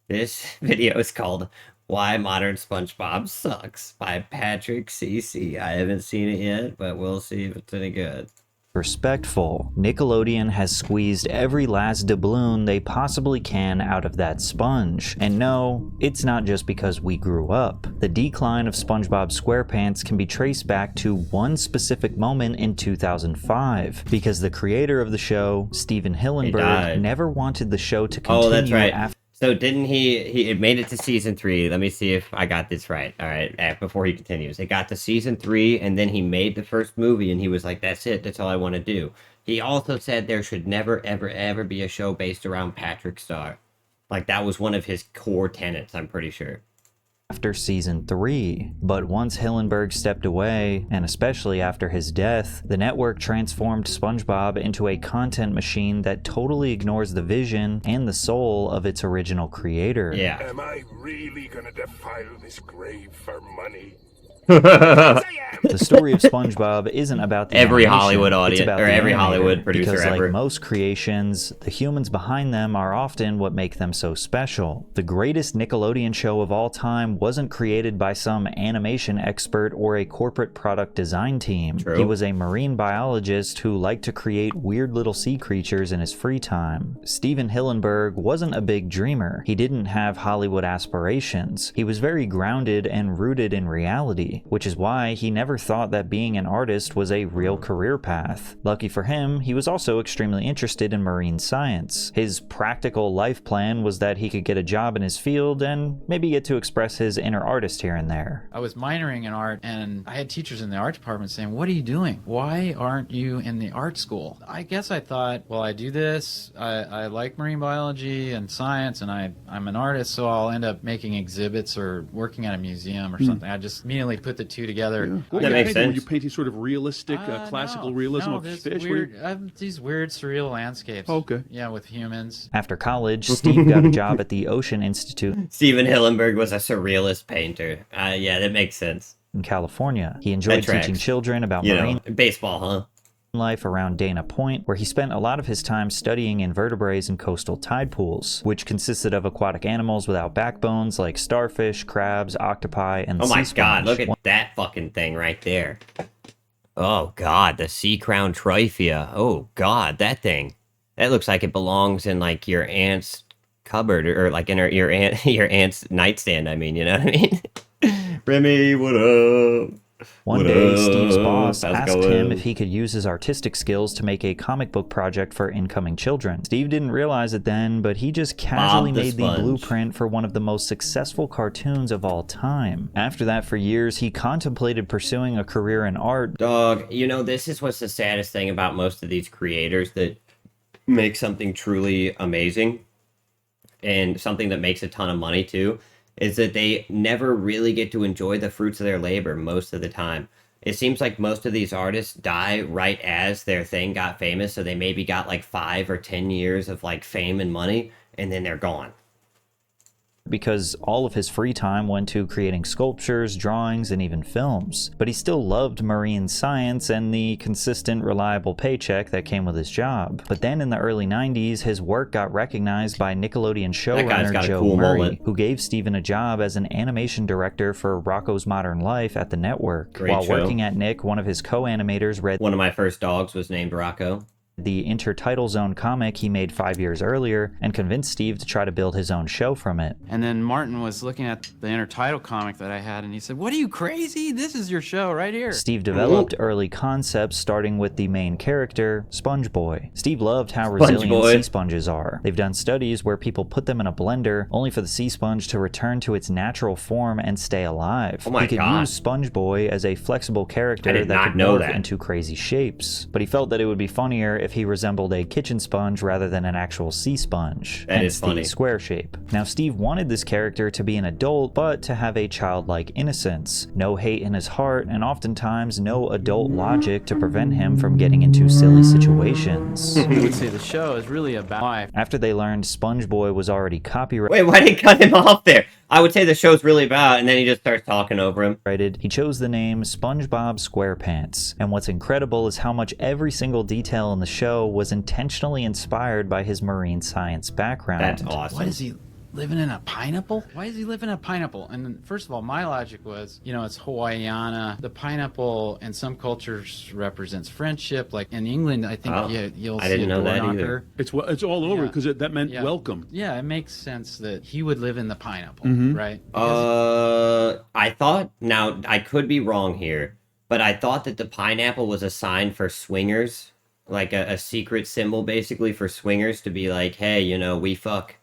This video is called Why Modern SpongeBob Sucks by Patrick CC. I haven't seen it yet, but we'll see if it's any good. Respectful. Nickelodeon has squeezed every last doubloon they possibly can out of that sponge. And no, it's not just because we grew up. The decline of SpongeBob SquarePants can be traced back to one specific moment in 2005, because the creator of the show, Steven Hillenburg, never wanted the show to continue. Oh, that's right. After so didn't he made it to season 3. Let me see if I got this right. All right, before he continues. It got to season 3, and then he made the first movie, and he was like, that's it. That's all I want to do. He also said there should never, ever, ever be a show based around Patrick Star. Like, that was one of his core tenets, I'm pretty sure. After season 3, but once Hillenburg stepped away, and especially after his death, the network transformed SpongeBob into a content machine that totally ignores the vision and the soul of its original creator. Yeah. Am I really gonna defile this grave for money? The story of SpongeBob isn't about the every animation, Hollywood audience it's about or the every animator, Hollywood producer because ever. Like most creations, the humans behind them are often what make them so special. The greatest Nickelodeon show of all time wasn't created by some animation expert or a corporate product design team. True. He was a marine biologist who liked to create weird little sea creatures in his free time. Steven Hillenburg wasn't a big dreamer. He didn't have Hollywood aspirations. He was very grounded and rooted in reality, which is why he never thought that being an artist was a real career path. Lucky for him, he was also extremely interested in marine science. His practical life plan was that he could get a job in his field and maybe get to express his inner artist here and there. I was minoring in art, and I had teachers in the art department saying, what are you doing? Why aren't you in the art school? I guess I thought, well, I do this, I like marine biology and science, and I'm an artist, so I'll end up making exhibits or working at a museum or something. I just immediately put the two together. Yeah. That makes sense. Were you painting sort of realistic, classical realism of this fish? these weird, surreal landscapes. Okay. Yeah, with humans. After college, Steve got a job at the Ocean Institute Steven Hillenburg was a surrealist painter. Yeah, that makes sense. in California. He enjoyed teaching children about marine baseball, huh? life around Dana Point, where he spent a lot of his time studying invertebrates in coastal tide pools, which consisted of aquatic animals without backbones like starfish, crabs, octopi, and Oh sea my sponge. god, look at that fucking thing right there. Oh god, the sea crown tryphia. Oh god, that thing. That looks like it belongs in like your aunt's cupboard or like in your aunt's nightstand, I mean, you know what I mean? Remy, what up? One What day, up? Steve's boss How's it asked going? him if he could use his artistic skills to make a comic book project for incoming children. Steve didn't realize it then, but he just casually Bob the made the Sponge. blueprint for one of the most successful cartoons of all time. After that, for years, he contemplated pursuing a career in art. Dog, you know, this is what's the saddest thing about most of these creators that make something truly amazing and something that makes a ton of money too, is that they never really get to enjoy the fruits of their labor most of the time. It seems like most of these artists die right as their thing got famous, so they maybe got like 5 or 10 years of like fame and money, and then they're gone. Because all of his free time went to creating sculptures, drawings, and even films. But he still loved marine science and the consistent, reliable paycheck that came with his job. But then in the early 90s, his work got recognized by Nickelodeon That guy's showrunner got a Joe cool Murray, mullet. who gave Steven a job as an animation director for Rocko's Modern Life at the network. Great While show. working at Nick, one of his co-animators read One of my first dogs was named Rocco. the Intertitle Zone comic he made 5 years earlier and convinced Steve to try to build his own show from it. And then Martin was looking at the intertitle comic that I had, and he said, what are you, crazy? This is your show right here. Steve developed early concepts starting with the main character, Spongebob. Steve loved how resilient Spongebob. sea sponges are. They've done studies where people put them in a blender only for the sea sponge to return to its natural form and stay alive. Oh my he could God. use Spongebob as a flexible character I did that not could know morph that. into crazy shapes, but he felt that it would be funnier if he resembled a kitchen sponge rather than an actual sea sponge. That hence is funny. the square shape. Now Steve wanted this character to be an adult, but to have a childlike innocence, no hate in his heart, and oftentimes no adult logic to prevent him from getting into silly situations. I would say the show is really about life. After they learned Spongebob was already copyrighted, Wait, why did he cut him off there? I would say the show's really about, and then he just starts talking over him. he chose the name SpongeBob SquarePants. And what's incredible is how much every single detail in the show was intentionally inspired by his marine science background. That's awesome. What is he living in a pineapple? Why is he living in a pineapple? And then, first of all, my logic was, it's Hawaiiana. The pineapple in some cultures represents friendship. Like in England, I think you'll see a door knocker. It's all over because that meant welcome. Yeah, it makes sense that he would live in the pineapple, right? I thought, now I could be wrong here, but I thought that the pineapple was a sign for swingers, like a secret symbol basically for swingers to be like, hey, we fuck.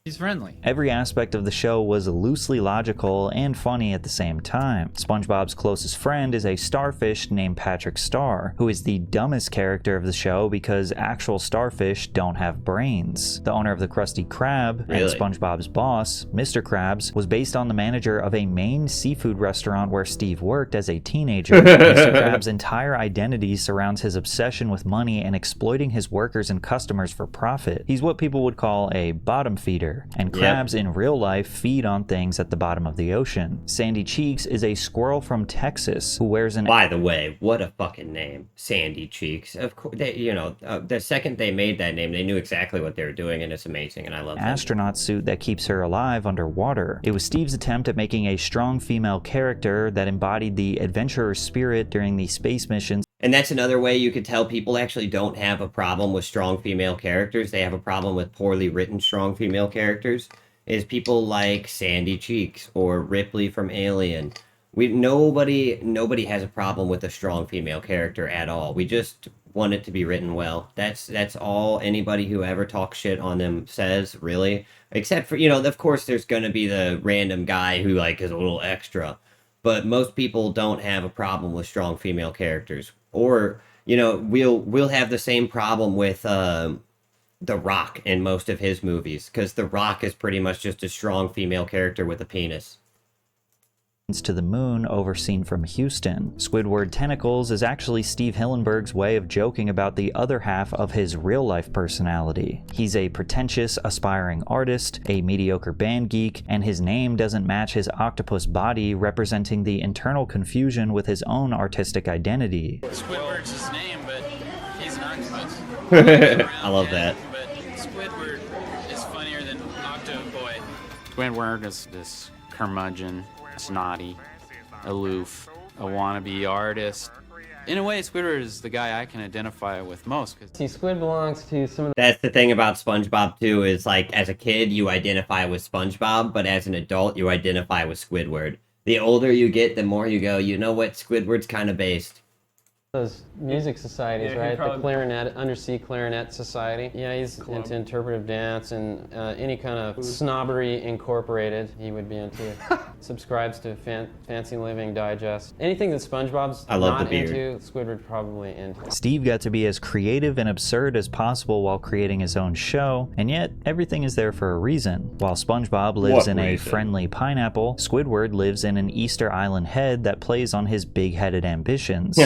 He's friendly. Every aspect of the show was loosely logical and funny at the same time. SpongeBob's closest friend is a starfish named Patrick Star, who is the dumbest character of the show because actual starfish don't have brains. The owner of the Krusty Krab and SpongeBob's boss, Mr. Krabs, was based on the manager of a Maine seafood restaurant where Steve worked as a teenager. Mr. Krabs' entire identity surrounds his obsession with money and exploiting his workers and customers for profit. He's what people would call a bottom feeder. And crabs in real life feed on things at the bottom of the ocean. Sandy Cheeks is a squirrel from Texas who wears an... By the way, what a fucking name. Sandy Cheeks. Of course, the second they made that name, they knew exactly what they were doing, and it's amazing, and I love that. Astronaut suit that keeps her alive underwater. It was Steve's attempt at making a strong female character that embodied the adventurer spirit during the space missions. And that's another way you could tell people actually don't have a problem with strong female characters. They have a problem with poorly written strong female characters. Is people like Sandy Cheeks or Ripley from Alien. Nobody has a problem with a strong female character at all. We just want it to be written well. That's all anybody who ever talks shit on them says, really. Except for, of course there's going to be the random guy who is a little extra. But most people don't have a problem with strong female characters. Or, we'll have the same problem with The Rock in most of his movies, because The Rock is pretty much just a strong female character with a penis. To the moon overseen from Houston. Squidward Tentacles is actually Steve Hillenburg's way of joking about the other half of his real-life personality. He's a pretentious, aspiring artist, a mediocre band geek, and his name doesn't match his octopus body, representing the internal confusion with his own artistic identity. Squidward's his name, but he's an octopus. I love that. But Squidward is funnier than Octoboy. Squidward is this curmudgeon, snotty, aloof, a wannabe artist. In a way, Squidward is the guy I can identify with most. See, Squid belongs to some of the... That's the thing about SpongeBob, too, is as a kid, you identify with SpongeBob, but as an adult, you identify with Squidward. The older you get, the more you go, you know what, Squidward's kind of based. Those music societies, right? The clarinet, Undersea Clarinet Society. Yeah, he's into interpretive dance and any kind of snobbery incorporated he would be into. Subscribes to Fancy Living Digest. Anything that SpongeBob's not into, Squidward probably into. Steve got to be as creative and absurd as possible while creating his own show, and yet everything is there for a reason. While SpongeBob lives in a friendly pineapple, Squidward lives in an Easter Island head that plays on his big-headed ambitions.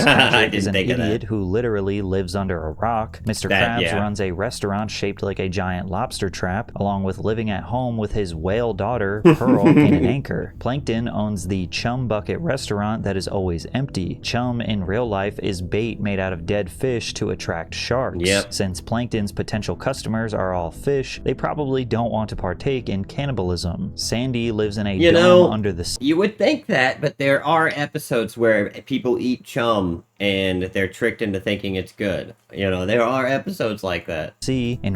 Is an idiot who literally lives under a rock. Mr. Krabs runs a restaurant shaped like a giant lobster trap, along with living at home with his whale daughter, Pearl, in an anchor. Plankton owns the Chum Bucket restaurant that is always empty. Chum in real life is bait made out of dead fish to attract sharks. Since Plankton's potential customers are all fish, they probably don't want to partake in cannibalism. Sandy lives in a dome under the sea. You would think that, but there are episodes where people eat chum and they're tricked into thinking it's good. There are episodes like that.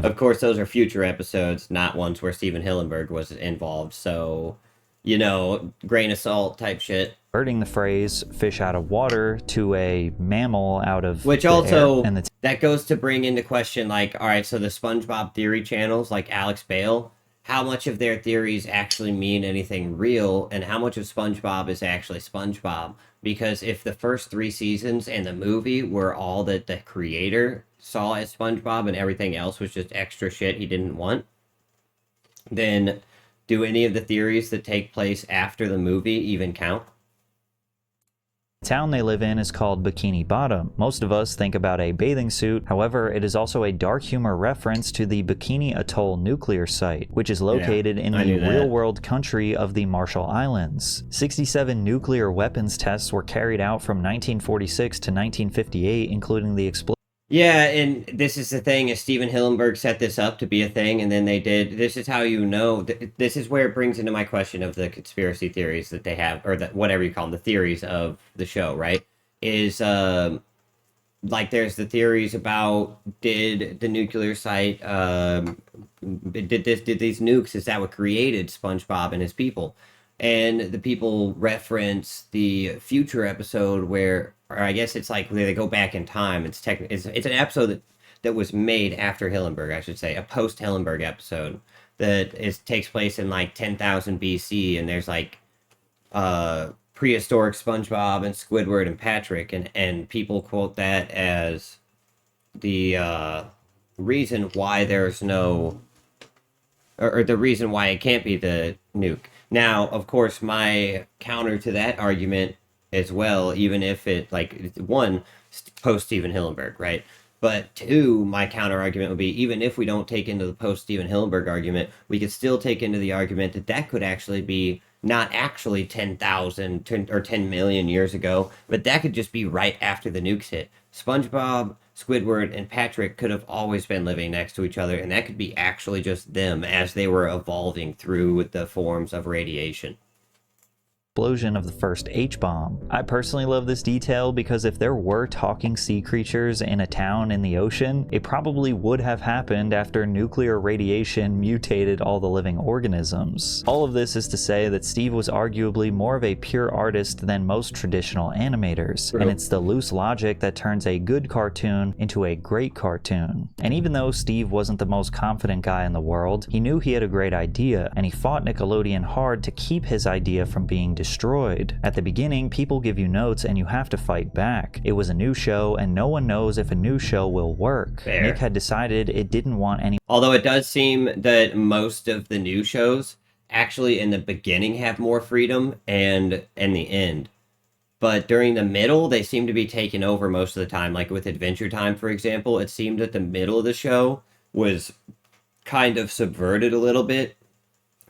Of course, those are future episodes, not ones where Steven Hillenburg was involved. So, grain of salt type shit. Converting the phrase fish out of water to a mammal out of Which also, that goes to bring into question, all right, so the SpongeBob theory channels, like Alex Bale, how much of their theories actually mean anything real, and how much of SpongeBob is actually SpongeBob? Because if the first 3 seasons and the movie were all that the creator saw as SpongeBob and everything else was just extra shit he didn't want, then do any of the theories that take place after the movie even count? The town they live in is called Bikini Bottom. Most of us think about a bathing suit, however, it is also a dark humor reference to the Bikini Atoll nuclear site, which is located in the real-world country of the Marshall Islands. 67 nuclear weapons tests were carried out from 1946 to 1958, including the explosion Yeah, and this is the thing, is Steven Hillenburg set this up to be a thing, and then they did. This is how you know. This is where it brings into my question of the conspiracy theories that they have, or that whatever you call them, the theories of the show, right? Is like there's the theories about did the nuclear site did these nukes, is that what created SpongeBob and his people? And the people reference the future episode where, or I guess it's like where they go back in time. It's an episode that was made after Hillenburg, I should say, a post Hillenburg episode that takes place in like 10,000 BC, and there's like prehistoric SpongeBob and Squidward and Patrick, and people quote that as the reason why there's no, or the reason why it can't be the nuke. Now, of course, my counter to that argument as well, even if it, like, one, post Steven Hillenburg, right? But two, my counter argument would be, even if we don't take into the post Steven Hillenburg argument, we could still take into the argument that that could actually be not actually 10,000 or 10 million years ago, but that could just be right after the nukes hit. SpongeBob, Squidward, and Patrick could have always been living next to each other, and that could be actually just them as they were evolving through the forms of radiation. Explosion of the first H-bomb. I personally love this detail because if there were talking sea creatures in a town in the ocean, it probably would have happened after nuclear radiation mutated all the living organisms. All of this is to say that Steve was arguably more of a pure artist than most traditional animators, and it's the loose logic that turns a good cartoon into a great cartoon. And even though Steve wasn't the most confident guy in the world, he knew he had a great idea, and he fought Nickelodeon hard to keep his idea from being destroyed. At the beginning, people give you notes and you have to fight back. It was a new show and no one knows if a new show will work. Fair. Nick had decided it didn't want any. Although it does seem that most of the new shows actually in the beginning have more freedom and in the end. But during the middle, they seem to be taken over most of the time. Like with Adventure Time, for example, it seemed that the middle of the show was kind of subverted a little bit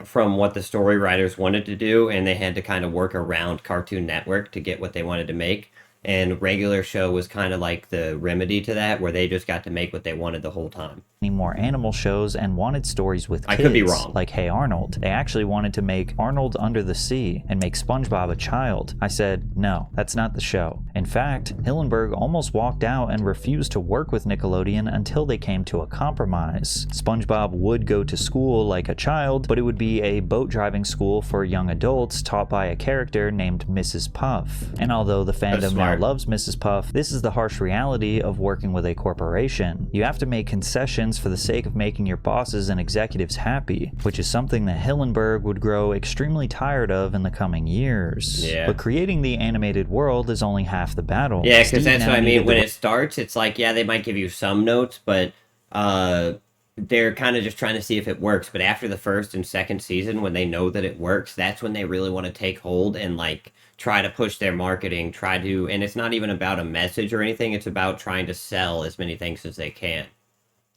from what the story writers wanted to do, and they had to kind of work around Cartoon Network to get what they wanted to make. And regular show was kind of like the remedy to that, where they just got to make what they wanted the whole time. Any more animal shows and wanted stories with kids. I could be wrong. Like Hey Arnold. They actually wanted to make Arnold Under the Sea and make SpongeBob a child. I said, no, that's not the show. In fact, Hillenburg almost walked out and refused to work with Nickelodeon until they came to a compromise. SpongeBob would go to school like a child, but it would be a boat driving school for young adults taught by a character named Mrs. Puff. And although the fandom now loves Mrs. Puff, this is the harsh reality of working with a corporation. You have to make concessions for the sake of making your bosses and executives happy, which is something that Hillenburg would grow extremely tired of in the coming years. Yeah. But creating the animated world is only half the battle. Yeah, because that's what I mean. When it starts, it's like, yeah, they might give you some notes, but they're kind of just trying to see if it works. But after the first and second season, when they know that it works, that's when they really want to take hold and like try to push their marketing, and it's not even about a message or anything, it's about trying to sell as many things as they can.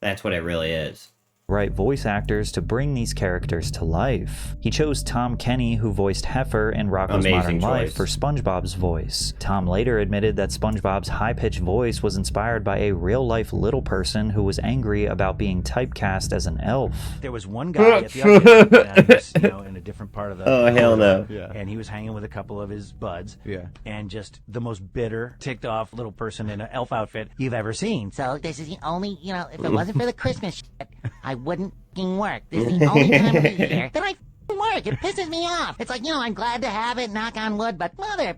That's what it really is. Right voice actors to bring these characters to life. He chose Tom Kenny, who voiced Heifer in Rocko's Modern Life, for SpongeBob's voice. Tom later admitted that SpongeBob's high-pitched voice was inspired by a real-life little person who was angry about being typecast as an elf. There was one guy at the audition that was, in a different part of the... Oh, hell no. Yeah. And he was hanging with a couple of his buds. Yeah. And just the most bitter, ticked-off little person in an elf outfit you've ever seen. So this is the only, if it wasn't for the Christmas shit, I wouldn't f***ing work. This is the only time of the year that I f***ing work. It pisses me off. It's like, I'm glad to have it, knock on wood, but motherfucker,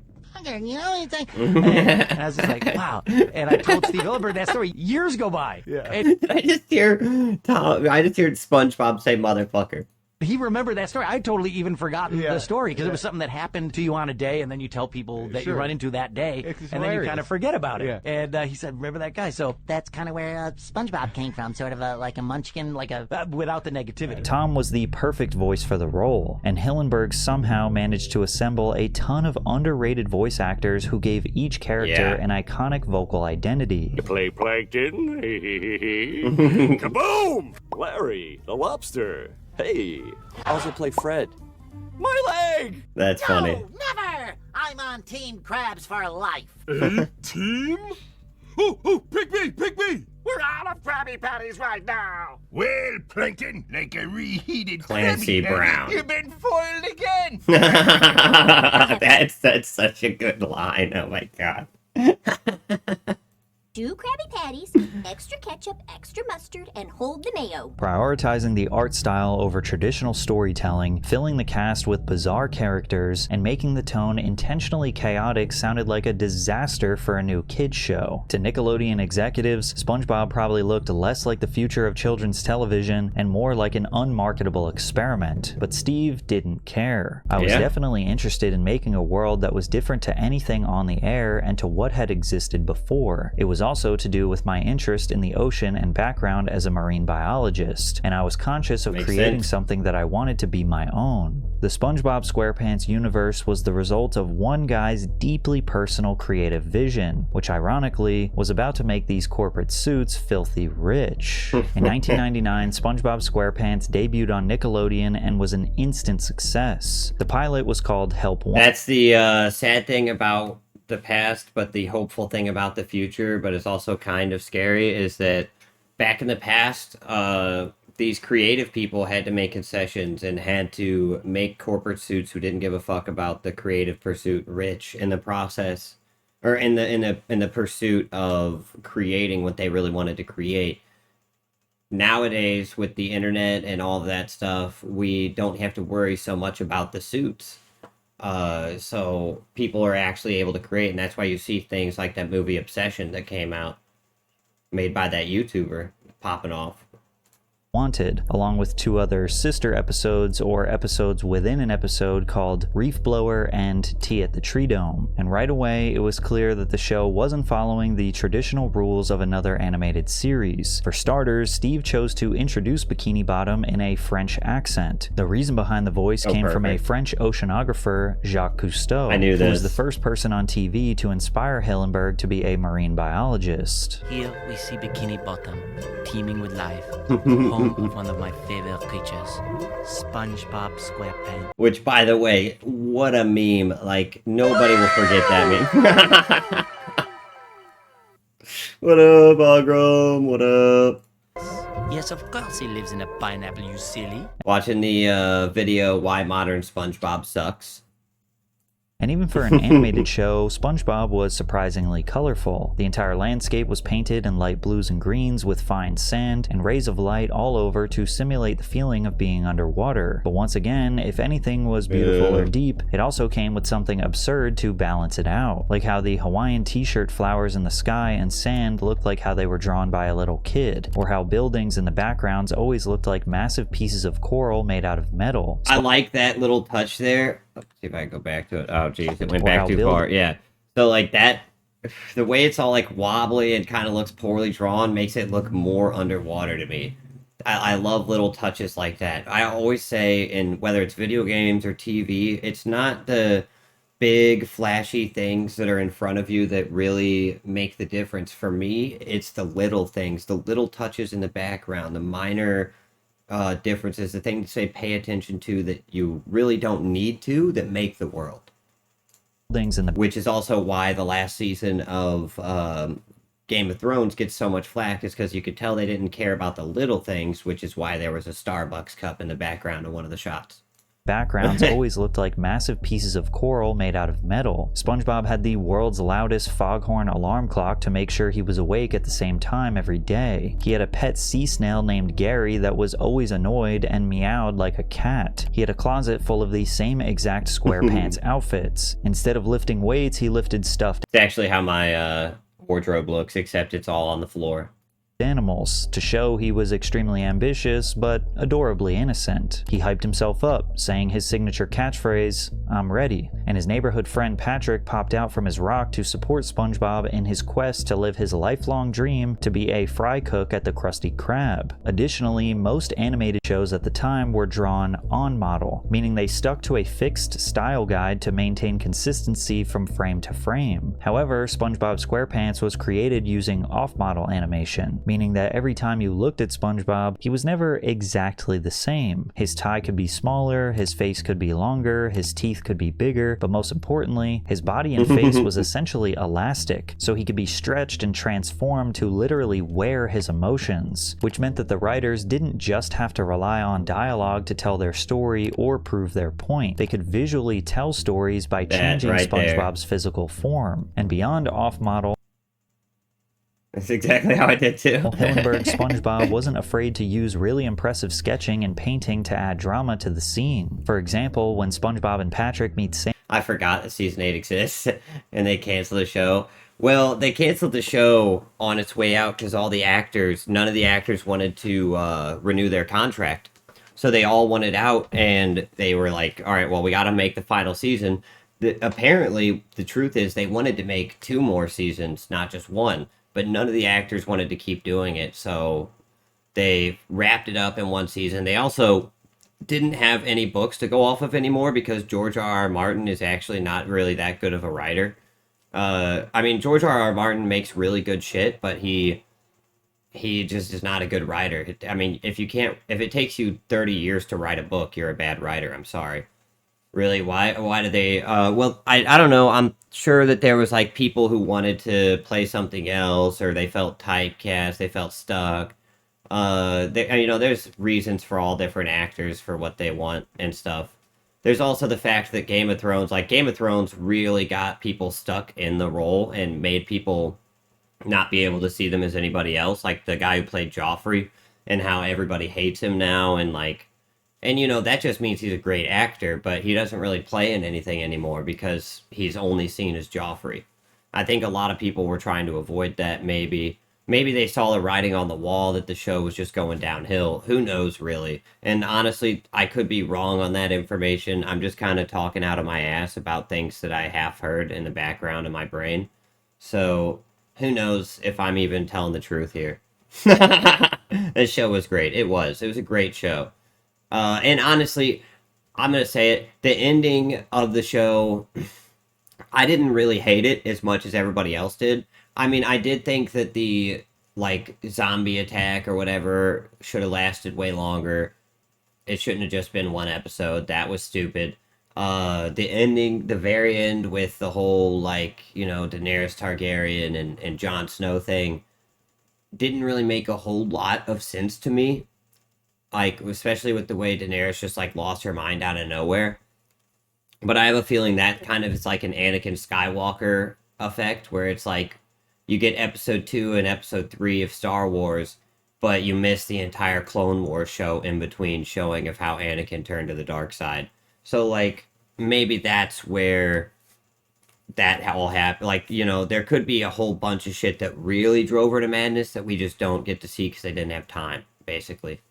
it's like... And I was just like, wow. And I told Steve Hillenburg that story. Years go by. Yeah. And I just heard SpongeBob say motherfucker. he remembered that story. I totally even forgotten the story because it was something that happened to you on a day, and then you tell people that you run into that day, and then you kind of forget about it. And he said, remember that guy? So that's kind of where SpongeBob came from, sort of like a munchkin, like a... without the negativity. Tom was the perfect voice for the role, and Hillenburg somehow managed to assemble a ton of underrated voice actors who gave each character an iconic vocal identity. You play Plankton? Kaboom! Larry, the lobster. Hey, I also play Fred. My leg! That's funny. Never! I'm on Team Krabs for life. Team? Ooh, pick me, pick me! We're out of Krabby Patties right now. Well, Plankton, like a reheated Clancy Krabby Brown. Patty, you've been foiled again. That's such a good line. Oh my god. 2 Krabby Patties, extra ketchup, extra mustard, and hold the mayo. Prioritizing the art style over traditional storytelling, filling the cast with bizarre characters, and making the tone intentionally chaotic sounded like a disaster for a new kids show. To Nickelodeon executives, SpongeBob probably looked less like the future of children's television and more like an unmarketable experiment. But Steve didn't care. I was definitely interested in making a world that was different to anything on the air and to what had existed before. It was also to do with my interest in the ocean and background as a marine biologist, and I was conscious of creating something that I wanted to be my own. The SpongeBob SquarePants universe was the result of one guy's deeply personal creative vision, which ironically was about to make these corporate suits filthy rich. In 1999, SpongeBob SquarePants debuted on Nickelodeon and was an instant success. The pilot was called Help One. That's the sad thing about the past, but the hopeful thing about the future, but it's also kind of scary, is that back in the past, these creative people had to make concessions and had to make corporate suits who didn't give a fuck about the creative pursuit rich in the process, or in the pursuit of creating what they really wanted to create. Nowadays, with the internet and all of that stuff, we don't have to worry so much about the suits. So people are actually able to create, and that's why you see things like that movie Obsession that came out, made by that YouTuber, popping off. Wanted, along with 2 other sister episodes or episodes within an episode called Reef Blower and Tea at the Tree Dome. And right away, it was clear that the show wasn't following the traditional rules of another animated series. For starters, Steve chose to introduce Bikini Bottom in a French accent. The reason behind the voice came from a French oceanographer, Jacques Cousteau, who was the first person on TV to inspire Hillenburg to be a marine biologist. Here we see Bikini Bottom, teeming with life. Of one of my favorite creatures, SpongeBob SquarePants. Which, by the way, what a meme. Like, nobody will forget that meme. What up, Agram? What up? Yes, of course he lives in a pineapple, you silly. Watching the video, Why Modern SpongeBob Sucks. And even for an animated show, SpongeBob was surprisingly colorful. The entire landscape was painted in light blues and greens with fine sand and rays of light all over to simulate the feeling of being underwater. But once again, if anything was beautiful or deep, it also came with something absurd to balance it out. Like how the Hawaiian t-shirt flowers in the sky and sand looked like how they were drawn by a little kid, or how buildings in the backgrounds always looked like massive pieces of coral made out of metal. I like that little touch there. Let's see if I can go back to it. Oh, geez, it went back too far. Yeah. So, like, that, the way it's all, like, wobbly and kind of looks poorly drawn makes it look more underwater to me. I love little touches like that. I always say, in whether it's video games or TV, it's not the big, flashy things that are in front of you that really make the difference. For me, it's the little things, the little touches in the background, the minor differences, the things to say pay attention to that you really don't need to, that make the world. Which is also why the last season of Game of Thrones gets so much flack, is because you could tell they didn't care about the little things, which is why there was a Starbucks cup in the background of one of the shots. Backgrounds always looked like massive pieces of coral made out of metal. SpongeBob had the world's loudest foghorn alarm clock to make sure he was awake at the same time every day. He had a pet sea snail named Gary that was always annoyed and meowed like a cat. He had a closet full of the same exact SquarePants outfits. Instead of lifting weights, he lifted stuffed. It's actually how my wardrobe looks, except it's all on the floor. Animals, to show he was extremely ambitious but adorably innocent. He hyped himself up, saying his signature catchphrase, "I'm ready," and his neighborhood friend Patrick popped out from his rock to support SpongeBob in his quest to live his lifelong dream to be a fry cook at the Krusty Krab. Additionally, most animated shows at the time were drawn on model, meaning they stuck to a fixed style guide to maintain consistency from frame to frame. However, SpongeBob SquarePants was created using off-model animation. meaning that every time you looked at SpongeBob, he was never exactly the same. His tie could be smaller, his face could be longer, his teeth could be bigger, but most importantly, his body and face was essentially elastic, so he could be stretched and transformed to literally wear his emotions, which meant that the writers didn't just have to rely on dialogue to tell their story or prove their point. They could visually tell stories by changing SpongeBob's physical form. And beyond off-model, that's exactly how I did too. Hillenburg's SpongeBob wasn't afraid to use really impressive sketching and painting to add drama to the scene. For example, when SpongeBob and Patrick meet Sam... I forgot that season 8 exists, and they canceled the show. Well, they canceled the show on its way out because none of the actors wanted to renew their contract. So they all wanted out, and they were like, all right, well, we got to make the final season. Apparently, the truth is they wanted to make 2 more seasons, not just 1. But none of the actors wanted to keep doing it, so they wrapped it up in 1 season. They also didn't have any books to go off of anymore because George R.R. Martin is actually not really that good of a writer. I mean, George R.R. Martin makes really good shit, but he just is not a good writer. I mean, if it takes you 30 years to write a book, you're a bad writer. I'm sorry. Really, why did they, well, I don't know, I'm sure that there was, like, people who wanted to play something else, or they felt typecast, they felt stuck, there's reasons for all different actors for what they want and stuff. There's also the fact that Game of Thrones really got people stuck in the role and made people not be able to see them as anybody else, like the guy who played Joffrey, and how everybody hates him now, and, like, and, that just means he's a great actor, but he doesn't really play in anything anymore because he's only seen as Joffrey. I think a lot of people were trying to avoid that, maybe. Maybe they saw the writing on the wall that the show was just going downhill. Who knows, really? And honestly, I could be wrong on that information. I'm just kind of talking out of my ass about things that I half heard in the background of my brain. So, who knows if I'm even telling the truth here. This show was great. It was a great show. And honestly, I'm going to say it, the ending of the show, I didn't really hate it as much as everybody else did. I mean, I did think that the, like, zombie attack or whatever should have lasted way longer. It shouldn't have just been 1 episode. That was stupid. The ending, the very end with the whole, like, Daenerys Targaryen and Jon Snow thing didn't really make a whole lot of sense to me. Like, especially with the way Daenerys just, like, lost her mind out of nowhere. But I have a feeling that kind of is like an Anakin Skywalker effect, where it's like, you get episode 2 and episode 3 of Star Wars, but you miss the entire Clone Wars show in between showing of how Anakin turned to the dark side. So, like, maybe that's where that all happened. Like, there could be a whole bunch of shit that really drove her to madness that we just don't get to see because they didn't have time, basically.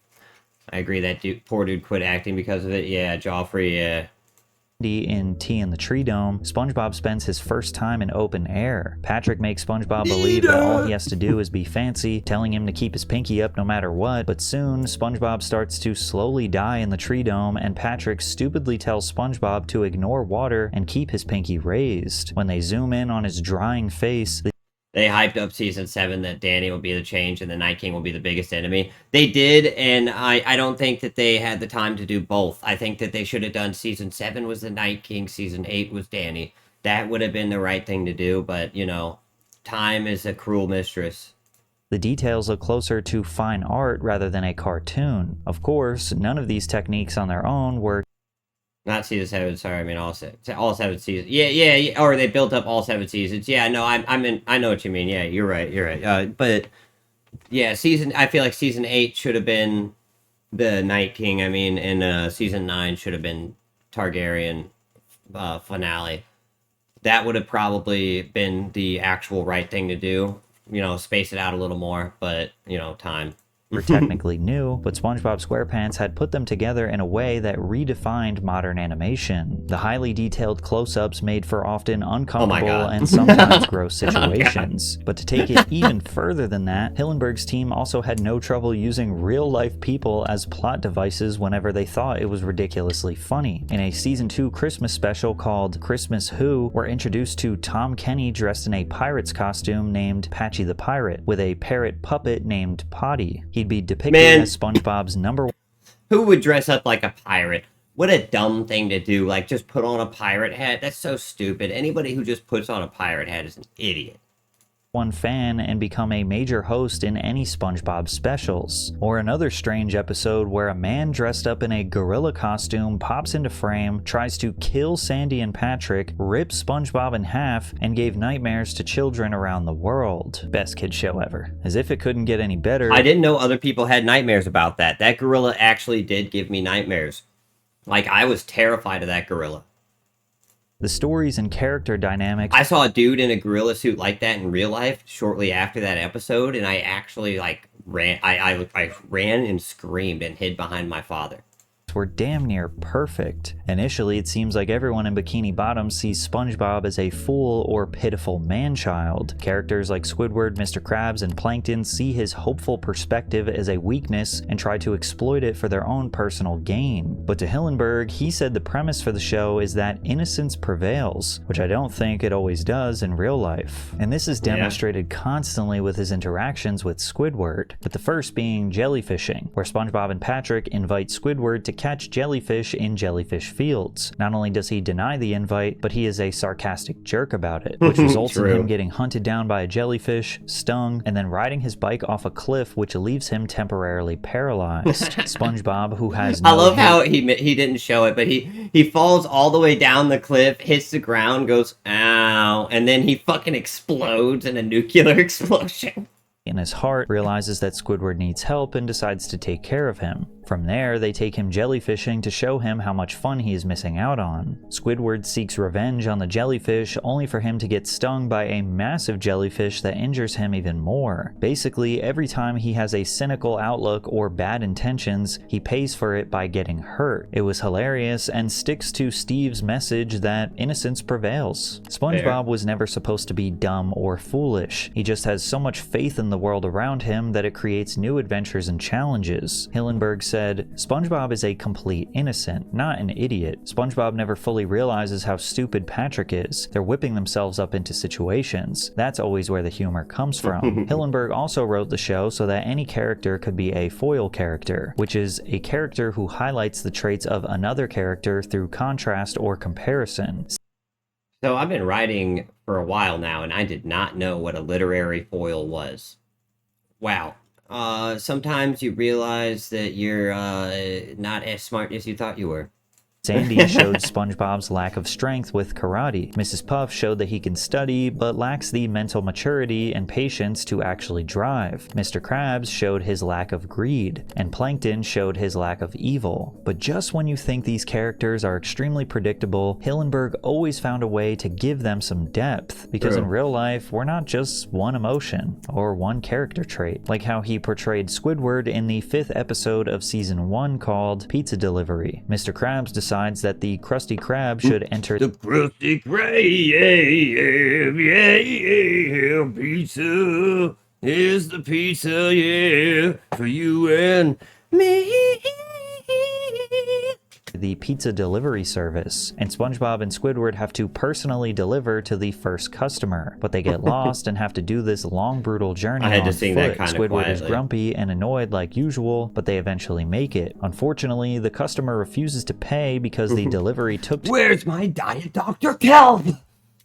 I agree that poor dude quit acting because of it. Yeah, Joffrey, yeah. In Tea in the Tree Dome, SpongeBob spends his first time in open air. Patrick makes SpongeBob believe that all he has to do is be fancy, telling him to keep his pinky up no matter what, but soon, SpongeBob starts to slowly die in the tree dome, and Patrick stupidly tells SpongeBob to ignore water and keep his pinky raised. When they zoom in on his drying face, they hyped up season 7 that Danny will be the change and the Night King will be the biggest enemy. They did, and I don't think that they had the time to do both. I think that they should have done season 7 was the Night King, season 8 was Danny. That would have been the right thing to do, but, time is a cruel mistress. The details look closer to fine art rather than a cartoon. Of course, none of these techniques on their own were not season 7, sorry, I mean all 7 seasons. Yeah, or they built up all 7 seasons. Yeah, no, I know what you mean. Yeah, you're right. But yeah, I feel like season 8 should have been the Night King, and season 9 should have been Targaryen finale. That would have probably been the actual right thing to do. Space it out a little more, but, time. were technically new, but SpongeBob SquarePants had put them together in a way that redefined modern animation. The highly detailed close-ups made for often uncomfortable and sometimes gross situations. But to take it even further than that, Hillenburg's team also had no trouble using real-life people as plot devices whenever they thought it was ridiculously funny. In a Season 2 Christmas special called Christmas Who, we're introduced to Tom Kenny dressed in a pirate's costume named Patchy the Pirate, with a parrot puppet named Potty. He'd be depicted as SpongeBob's number one. Who would dress up like a pirate? What a dumb thing to do, like just put on a pirate hat. That's so stupid. Anybody who just puts on a pirate hat is an idiot. One fan and become a major host in any SpongeBob specials. Or another strange episode where a man dressed up in a gorilla costume pops into frame, tries to kill Sandy and Patrick, rips SpongeBob in half, and gave nightmares to children around the world. Best kid show ever. As if it couldn't get any better. I didn't know other people had nightmares about that. That gorilla actually did give me nightmares. Like, I was terrified of that gorilla. The stories and character dynamics. I saw a dude in a gorilla suit like that in real life shortly after that episode, and I actually ran. I ran and screamed and hid behind my father. Were damn near perfect. Initially, it seems like everyone in Bikini Bottom sees SpongeBob as a fool or pitiful man-child. Characters like Squidward, Mr. Krabs, and Plankton see his hopeful perspective as a weakness and try to exploit it for their own personal gain. But to Hillenburg, he said the premise for the show is that innocence prevails, which I don't think it always does in real life. And this is demonstrated constantly with his interactions with Squidward, with the first being jellyfishing, where SpongeBob and Patrick invite Squidward to catch jellyfish in jellyfish fields. Not only does he deny the invite, but he is a sarcastic jerk about it, which results in him getting hunted down by a jellyfish, stung, and then riding his bike off a cliff, which leaves him temporarily paralyzed. SpongeBob, who has no I love how he didn't show it, but he falls all the way down the cliff, hits the ground, goes, ow, and then he fucking explodes in a nuclear explosion. In his heart, realizes that Squidward needs help and decides to take care of him. From there, they take him jellyfishing to show him how much fun he is missing out on. Squidward seeks revenge on the jellyfish, only for him to get stung by a massive jellyfish that injures him even more. Basically, every time he has a cynical outlook or bad intentions, he pays for it by getting hurt. It was hilarious and sticks to Steve's message that innocence prevails. SpongeBob was never supposed to be dumb or foolish. He just has so much faith in the world around him that it creates new adventures and challenges. Hillenburg said, SpongeBob is a complete innocent, not an idiot. SpongeBob never fully realizes how stupid Patrick is. They're whipping themselves up into situations. That's always where the humor comes from. Hillenburg also wrote the show so that any character could be a foil character, which is a character who highlights the traits of another character through contrast or comparison. So I've been writing for a while now, and I did not know what a literary foil was. Wow. Sometimes you realize that you're not as smart as you thought you were. Sandy showed SpongeBob's lack of strength with karate. Mrs. Puff showed that he can study, but lacks the mental maturity and patience to actually drive. Mr. Krabs showed his lack of greed, and Plankton showed his lack of evil. But just when you think these characters are extremely predictable, Hillenburg always found a way to give them some depth, because in real life, we're not just one emotion, or one character trait, like how he portrayed Squidward in the 5th episode of Season 1 called Pizza Delivery. Mr. Krabs decides that the Krusty Krab should enter the Krusty Krab, pizza is the pizza, yeah, for you and me. The pizza delivery service, and SpongeBob and Squidward have to personally deliver to the first customer, but they get lost and have to do this long, brutal journey on foot. Squidward is grumpy and annoyed like usual, but they eventually make it. Unfortunately, the customer refuses to pay because the delivery took Where's my Diet Dr. Kelp?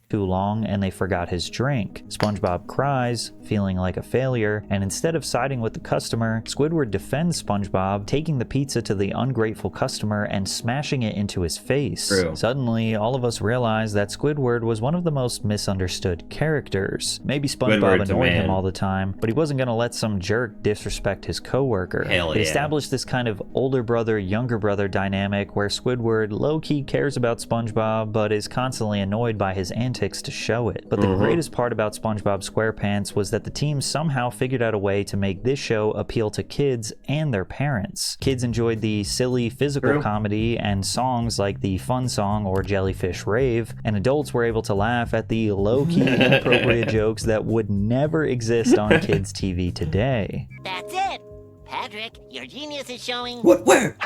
too long and they forgot his drink. SpongeBob cries, feeling like a failure, and instead of siding with the customer, Squidward defends SpongeBob, taking the pizza to the ungrateful customer and smashing it into his face. Suddenly, all of us realize that Squidward was one of the most misunderstood characters. Maybe SpongeBob annoyed him all the time, but he wasn't gonna let some jerk disrespect his coworker. It established this kind of older brother, younger brother dynamic where Squidward low-key cares about SpongeBob, but is constantly annoyed by his antics antics to show it. But the greatest part about SpongeBob SquarePants was that the team somehow figured out a way to make this show appeal to kids and their parents. Kids enjoyed the silly physical comedy and songs like the Fun Song or Jellyfish Rave, and adults were able to laugh at the low-key inappropriate jokes that would never exist on kids' TV today. That's it. Patrick, your genius is showing. What? Where?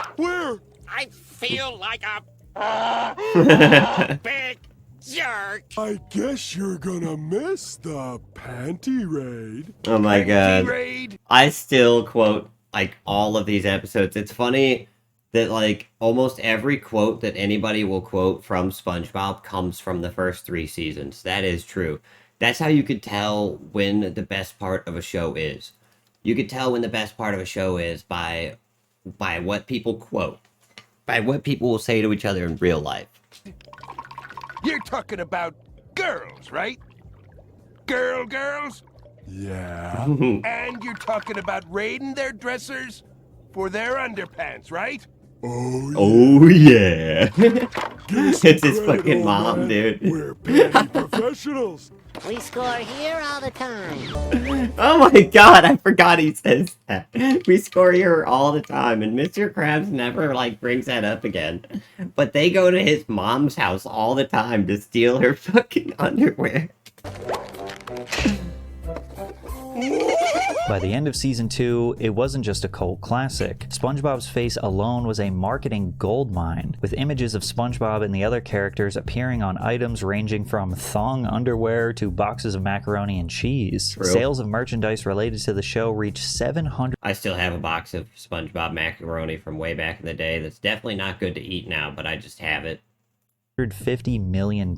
I feel like a big jerk. I guess you're gonna miss the panty raid. Oh my god. Raid. I still quote like all of these episodes. It's funny that like almost every quote that anybody will quote from SpongeBob comes from the first 3 seasons. That is true. That's how you could tell when the best part of a show is. You could tell when the best part of a show is by what people quote. By what people will say to each other in real life. You're talking about girls, right? Girls? Yeah. And you're talking about raiding their dressers for their underpants, right? Oh yeah. It's his fucking mom, dude. We're panty professionals. We score here all the time. Oh my god, I forgot he says that. We score here all the time, and Mr. Krabs never, like, brings that up again. But they go to his mom's house all the time to steal her fucking underwear. By the end of season 2, it wasn't just a cult classic. SpongeBob's face alone was a marketing goldmine, with images of SpongeBob and the other characters appearing on items ranging from thong underwear to boxes of macaroni and cheese. True. Sales of merchandise related to the show reached 700. I still have a box of SpongeBob macaroni from way back in the day that's definitely not good to eat now, but I just have it. $150 million.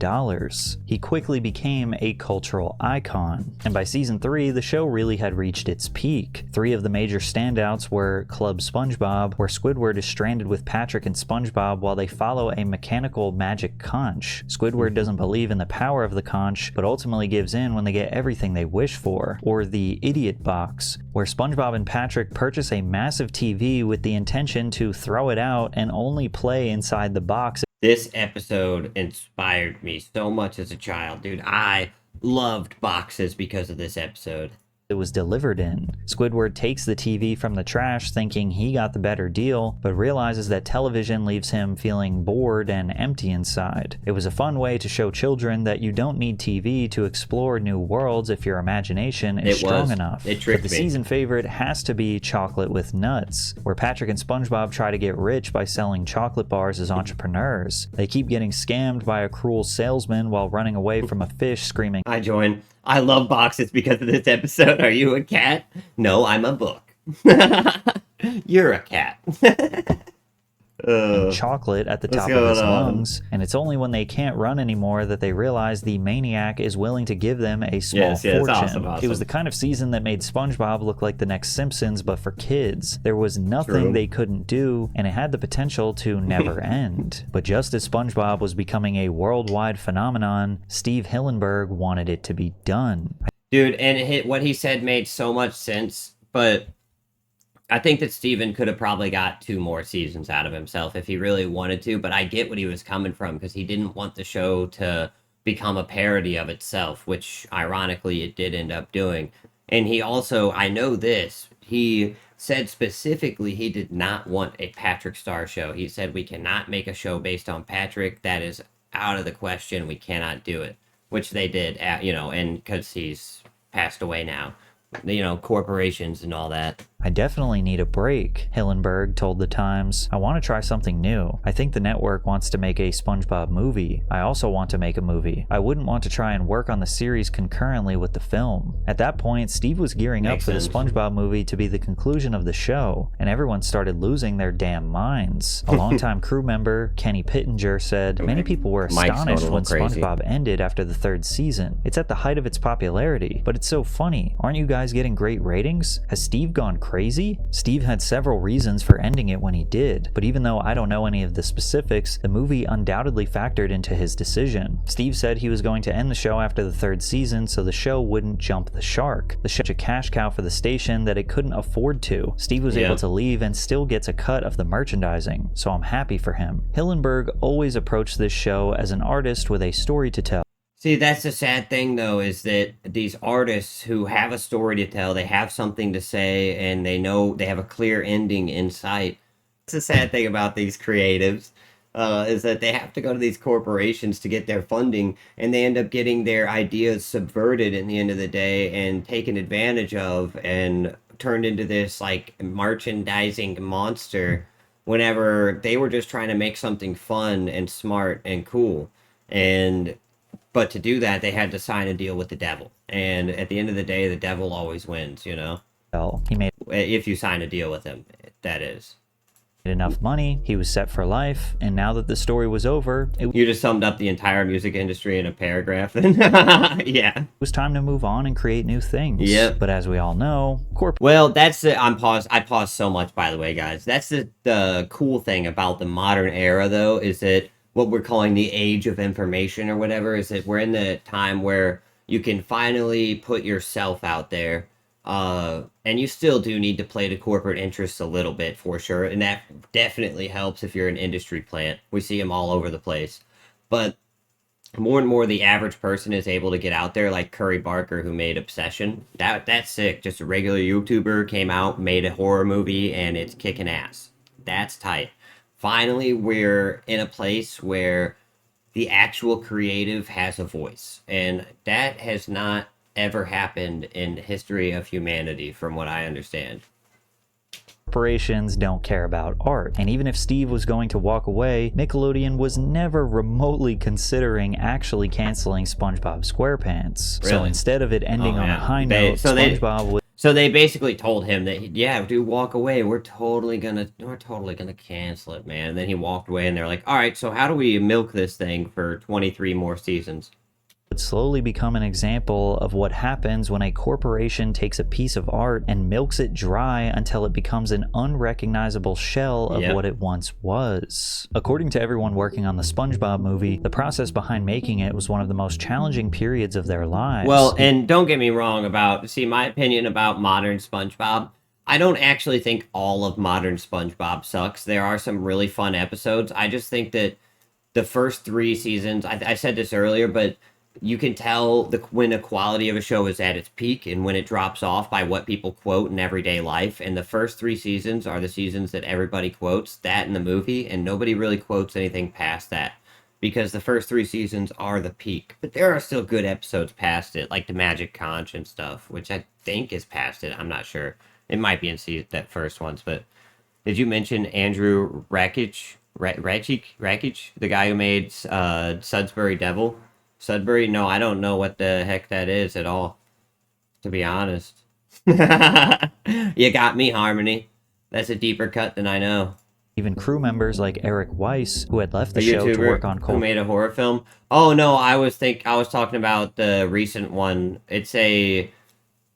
He quickly became a cultural icon, and by season 3, the show really had reached its peak. 3 of the major standouts were Club SpongeBob, where Squidward is stranded with Patrick and SpongeBob while they follow a mechanical magic conch. Squidward doesn't believe in the power of the conch, but ultimately gives in when they get everything they wish for. Or the Idiot Box, where SpongeBob and Patrick purchase a massive TV with the intention to throw it out and only play inside the box. This episode inspired me so much as a child, dude. I loved boxes because of this episode. It was delivered in. Squidward takes the TV from the trash thinking he got the better deal, but realizes that television leaves him feeling bored and empty inside. It was a fun way to show children that you don't need TV to explore new worlds if your imagination is strong enough. It tricked but the me. season favorite has to be Chocolate with Nuts, where Patrick and SpongeBob try to get rich by selling chocolate bars as entrepreneurs. They keep getting scammed by a cruel salesman while running away from a fish screaming, I join. I love boxes because of this episode. Are you a cat? No, I'm a book. You're a cat. chocolate at the top of his lungs, and it's only when they can't run anymore that they realize the maniac is willing to give them a small fortune. Awesome. It was the kind of season that made SpongeBob look like the next Simpsons, but for kids. There was nothing they couldn't do, and it had the potential to never end. But just as SpongeBob was becoming a worldwide phenomenon, Steve Hillenburg wanted it to be done. Dude, and what he said made so much sense, but I think that Steven could have probably got 2 more seasons out of himself if he really wanted to, but I get what he was coming from because he didn't want the show to become a parody of itself, which ironically it did end up doing. And he also, I know this, he said specifically he did not want a Patrick Star show. He said we cannot make a show based on Patrick. That is out of the question. We cannot do it, which they did, and because he's passed away now. Corporations and all that. I definitely need a break, Hillenburg told The Times. I want to try something new. I think the network wants to make a SpongeBob movie. I also want to make a movie. I wouldn't want to try and work on the series concurrently with the film. At that point, Steve was gearing up for the SpongeBob movie to be the conclusion of the show, and everyone started losing their damn minds. A longtime crew member, Kenny Pittenger, said, many people were astonished when SpongeBob ended after the 3rd season. It's at the height of its popularity, but it's so funny. Aren't you guys getting great ratings? Has Steve gone crazy? Steve had several reasons for ending it when he did, but even though I don't know any of the specifics, the movie undoubtedly factored into his decision. Steve said he was going to end the show after the 3rd season so the show wouldn't jump the shark. The show was a cash cow for the station that it couldn't afford to. Steve was able to leave and still gets a cut of the merchandising, so I'm happy for him. Hillenburg always approached this show as an artist with a story to tell. See, that's the sad thing, though, is that these artists who have a story to tell, they have something to say, and they know they have a clear ending in sight. It's the sad thing about these creatives, is that they have to go to these corporations to get their funding, and they end up getting their ideas subverted in the end of the day and taken advantage of and turned into this, like, merchandising monster whenever they were just trying to make something fun and smart and cool. And but to do that, they had to sign a deal with the devil. And at the end of the day, the devil always wins, you know? Well, he made If you sign a deal with him, that is. enough money, he was set for life, and now that the story was over, You just summed up the entire music industry in a paragraph. Yeah. it was time to move on and create new things. Yep. But as we all know, Well, that's the I paused so much, by the way, guys. That's the cool thing about the modern era, though, is that what we're calling the age of information or whatever, is that we're in the time where you can finally put yourself out there. And you still do need to play to corporate interests a little bit, for sure. And that definitely helps if you're an industry plant. We see them all over the place. But more and more, the average person is able to get out there, like Curry Barker, who made Obsession. That's sick. Just a regular YouTuber came out, made a horror movie, and it's kicking ass. That's tight. Finally, we're in a place where the actual creative has a voice. And that has not ever happened in the history of humanity, from what I understand. corporations don't care about art. And even if Steve was going to walk away, Nickelodeon was never remotely considering actually canceling SpongeBob SquarePants. Really? So instead of it ending on a high note, SpongeBob was... So they basically told him that, yeah, dude, walk away. We're totally gonna cancel it, man. And then he walked away, and they're like, all right, so how do we milk this thing for 23 more seasons? would slowly become an example of what happens when a corporation takes a piece of art and milks it dry until it becomes an unrecognizable shell of what it once was. According to everyone working on the SpongeBob movie, the process behind making it was one of the most challenging periods of their lives. Well, and don't get me wrong my opinion about modern SpongeBob. I don't actually think all of modern SpongeBob sucks. There are some really fun episodes. I just think that the first 3 seasons, I said this earlier, but you can tell when the quality of a show is at its peak and when it drops off by what people quote in everyday life. And the first 3 seasons are the seasons that everybody quotes, that in the movie, and nobody really quotes anything past that because the first 3 seasons are the peak. But there are still good episodes past it, like the Magic Conch and stuff, which I think is past it. I'm not sure. It might be in that first ones, but did you mention Andrew Rakic, the guy who made Sudbury Devil? Sudbury? No, I don't know what the heck that is at all, to be honest. You got me, Harmony. That's a deeper cut than I know. Even crew members like Eric Weiss, who had left the show to work on who made a horror film. Oh no, I was talking about the recent one. It's a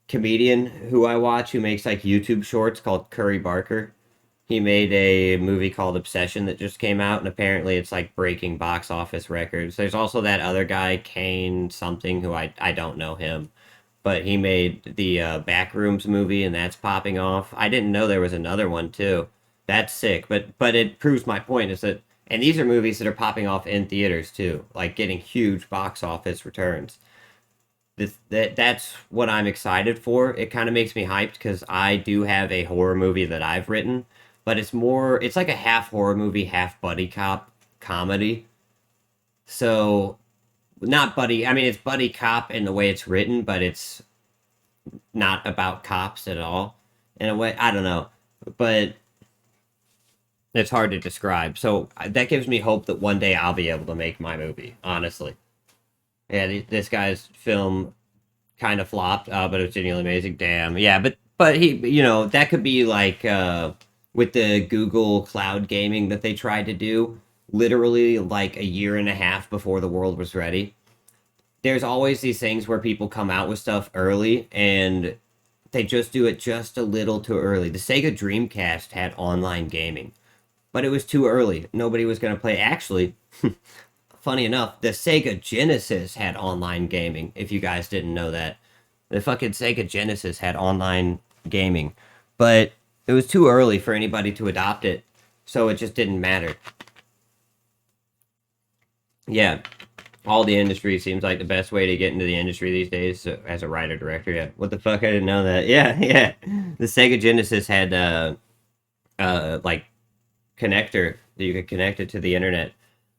comedian who I watch who makes like YouTube shorts called Curry Barker. He made a movie called Obsession that just came out, and apparently it's like breaking box office records. There's also that other guy, Kane something, who I don't know him, but he made the Backrooms movie, and that's popping off. I didn't know there was another one too. That's sick, but it proves my point is that, and these are movies that are popping off in theaters too, like getting huge box office returns. That's what I'm excited for. It kind of makes me hyped because I do have a horror movie that I've written. But it's like a half horror movie, half buddy cop comedy. So, not buddy, I mean, it's buddy cop in the way it's written, but it's not about cops at all. In a way, I don't know. But it's hard to describe. So, that gives me hope that one day I'll be able to make my movie, honestly. Yeah, this guy's film kind of flopped, but it was genuinely amazing. Damn. Yeah, but he, that could be like... with the Google cloud gaming that they tried to do, literally like a year and a half before the world was ready. There's always these things where people come out with stuff early and they just do it just a little too early. The Sega Dreamcast had online gaming, but it was too early. Nobody was going to play. Actually, funny enough, the Sega Genesis had online gaming, if you guys didn't know that. The fucking Sega Genesis had online gaming, but it was too early for anybody to adopt it, so it just didn't matter. Yeah. all the industry seems like the best way to get into the industry these days as a writer director. Yeah, what the fuck? I didn't know that. Yeah, yeah. The Sega Genesis had like connector that you could connect it to the internet.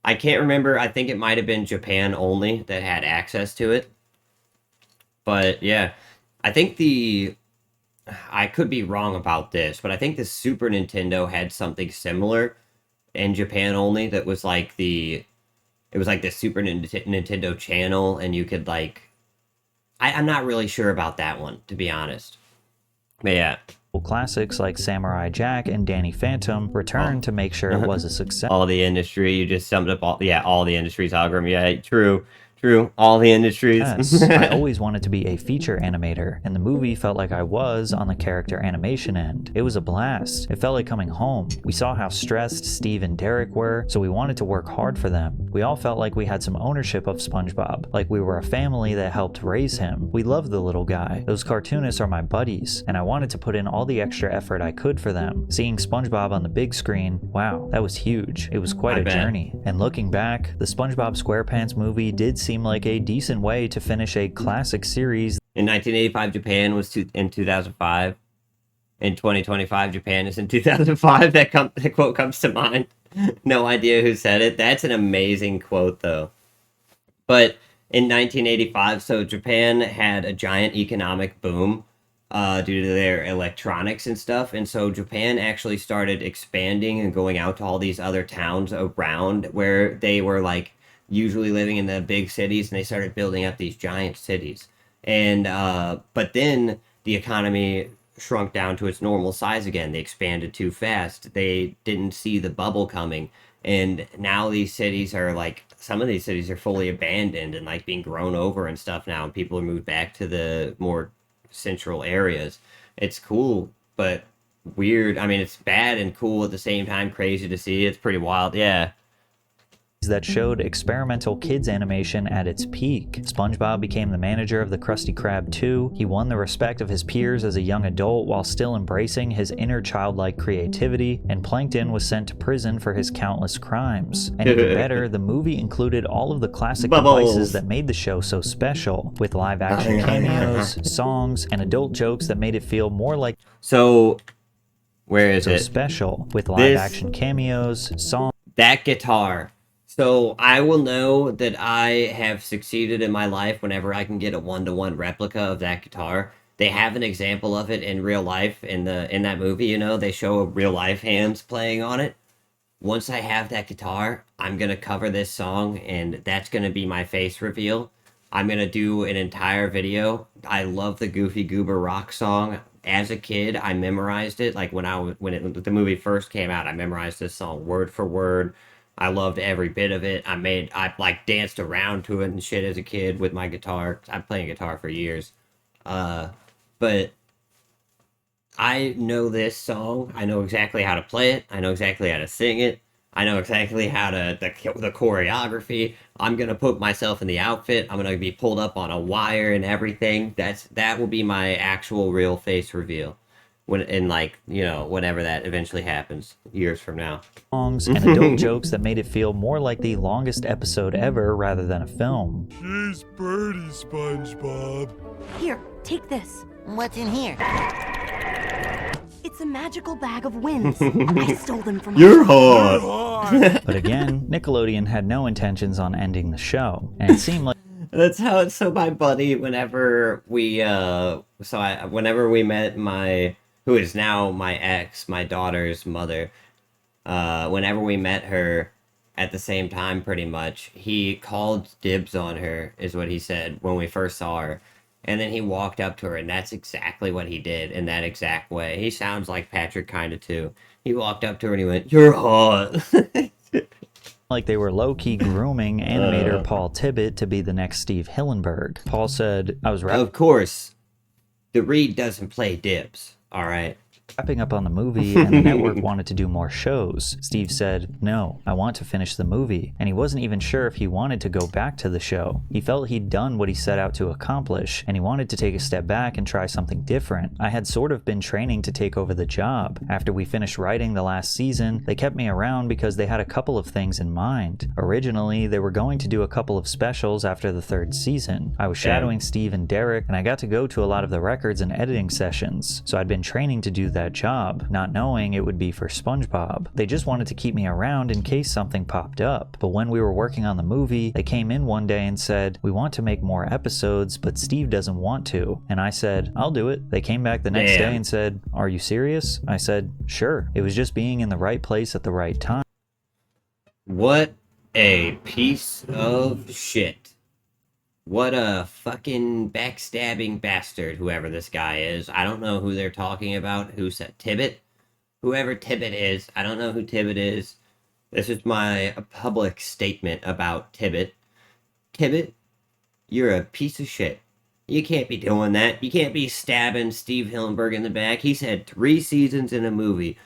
I can't remember. I think it might have been Japan only that had access to it. But yeah, I think I could be wrong about this, but I think the Super Nintendo had something similar in Japan only that was like it was like the Super Nintendo channel, and you could like, I'm not really sure about that one, to be honest. But yeah. Classics like Samurai Jack and Danny Phantom returned to make sure it was a success. All the industry, you just summed up all the industry's algorithm. Yeah, true. All the industries. Yes, I always wanted to be a feature animator, and the movie felt like I was on the character animation end. It was a blast. It felt like coming home. We saw how stressed Steve and Derek were, so we wanted to work hard for them. We all felt like we had some ownership of SpongeBob, like we were a family that helped raise him. We loved the little guy. Those cartoonists are my buddies, and I wanted to put in all the extra effort I could for them. Seeing SpongeBob on the big screen, wow, that was huge. It was quite a journey. And looking back, the SpongeBob SquarePants movie did seem like a decent way to finish a classic series. In 1985, Japan was in 2005. In 2025, Japan is in 2005. That quote comes to mind. No idea who said it. That's an amazing quote, though. But in 1985, so Japan had a giant economic boom due to their electronics and stuff. And so Japan actually started expanding and going out to all these other towns around where they were like usually living in the big cities, and they started building up these giant cities. And but then the economy shrunk down to its normal size again. They expanded too fast. They didn't see the bubble coming. And now these cities are like, some of these cities are fully abandoned and like being grown over and stuff now, and people are moved back to the more central areas. It's cool, but weird. I mean, it's bad and cool at the same time, crazy to see. It's pretty wild. Yeah. That showed experimental kids animation at its peak. SpongeBob became the manager of the Krusty Krab 2. He won the respect of his peers as a young adult while still embracing his inner childlike creativity, and Plankton was sent to prison for his countless crimes. And even better, the movie included all of the classic devices that made the show so special, with live-action cameos, songs, and adult jokes that made it feel more like where is it? Special, with live-action cameos, songs. That guitar. So I will know that I have succeeded in my life whenever I can get a one-to-one replica of that guitar. They have an example of it in real life in that movie. You know, they show real life hands playing on it. Once I have that guitar, I'm gonna cover this song, and that's gonna be my face reveal. I'm gonna do an entire video. I love the Goofy Goober Rock song. As a kid, I memorized it. Like when the movie first came out, I memorized this song word for word. I loved every bit of it. I like danced around to it and shit as a kid with my guitar. I've been playing guitar for years. But I know this song. I know exactly how to play it. I know exactly how to sing it. I know exactly how to, the choreography. I'm going to put myself in the outfit. I'm going to be pulled up on a wire and everything. That will be my actual real face reveal. Whenever that eventually happens, years from now. Songs and adult jokes that made it feel more like the longest episode ever rather than a film. She's Birdie, SpongeBob. Here, take this. What's in here? It's a magical bag of winds. I stole them from You're hot. But again, Nickelodeon had no intentions on ending the show, and it seemed like that's how it's. So my buddy, whenever we met who is now my ex, my daughter's mother, whenever we met her at the same time, pretty much, he called dibs on her, is what he said when we first saw her. And then he walked up to her, and that's exactly what he did in that exact way. He sounds like Patrick kind of too. He walked up to her and he went, "You're hot." Like they were low-key grooming animator Paul Tibbett to be the next Steve Hillenburg. Paul said, I was right. Of course, the Reed doesn't play dibs. All right. wrapping up on the movie, and the network wanted to do more shows. Steve said, "No, I want to finish the movie," and he wasn't even sure if he wanted to go back to the show. He felt he'd done what he set out to accomplish, and he wanted to take a step back and try something different. I had sort of been training to take over the job. After we finished writing the last season, they kept me around because they had a couple of things in mind. Originally, they were going to do a couple of specials after the third season. I was shadowing Steve and Derek, and I got to go to a lot of the records and editing sessions, so I'd been training to do that job, not knowing it would be for Spongebob. They just wanted to keep me around in case something popped up. But when we were working on the movie, they came in one day and said, "We want to make more episodes, but Steve doesn't want to." And I said, "I'll do it." They came back the next day and said, "Are you serious?" I said, "Sure." It was just being in the right place at the right time. What a piece of shit. What a fucking backstabbing bastard, whoever this guy is. I don't know who they're talking about. Who said Tibbet? Whoever Tibbet is. I don't know who Tibbet is. This is my public statement about Tibbet. Tibbet, you're a piece of shit. You can't be doing that. You can't be stabbing Steve Hillenburg in the back. He's had 3 seasons in a movie.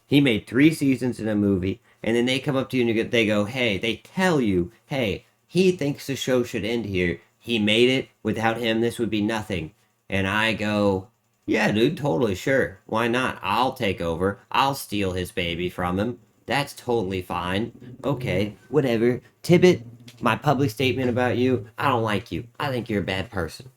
He made 3 seasons in a movie. And then they come up to you and they go, hey, they tell you, hey, he thinks the show should end here. He made it. Without him, this would be nothing. And I go, yeah, dude, totally, sure. Why not? I'll take over. I'll steal his baby from him. That's totally fine. Okay, whatever. Tibbet, my public statement about you, I don't like you. I think you're a bad person.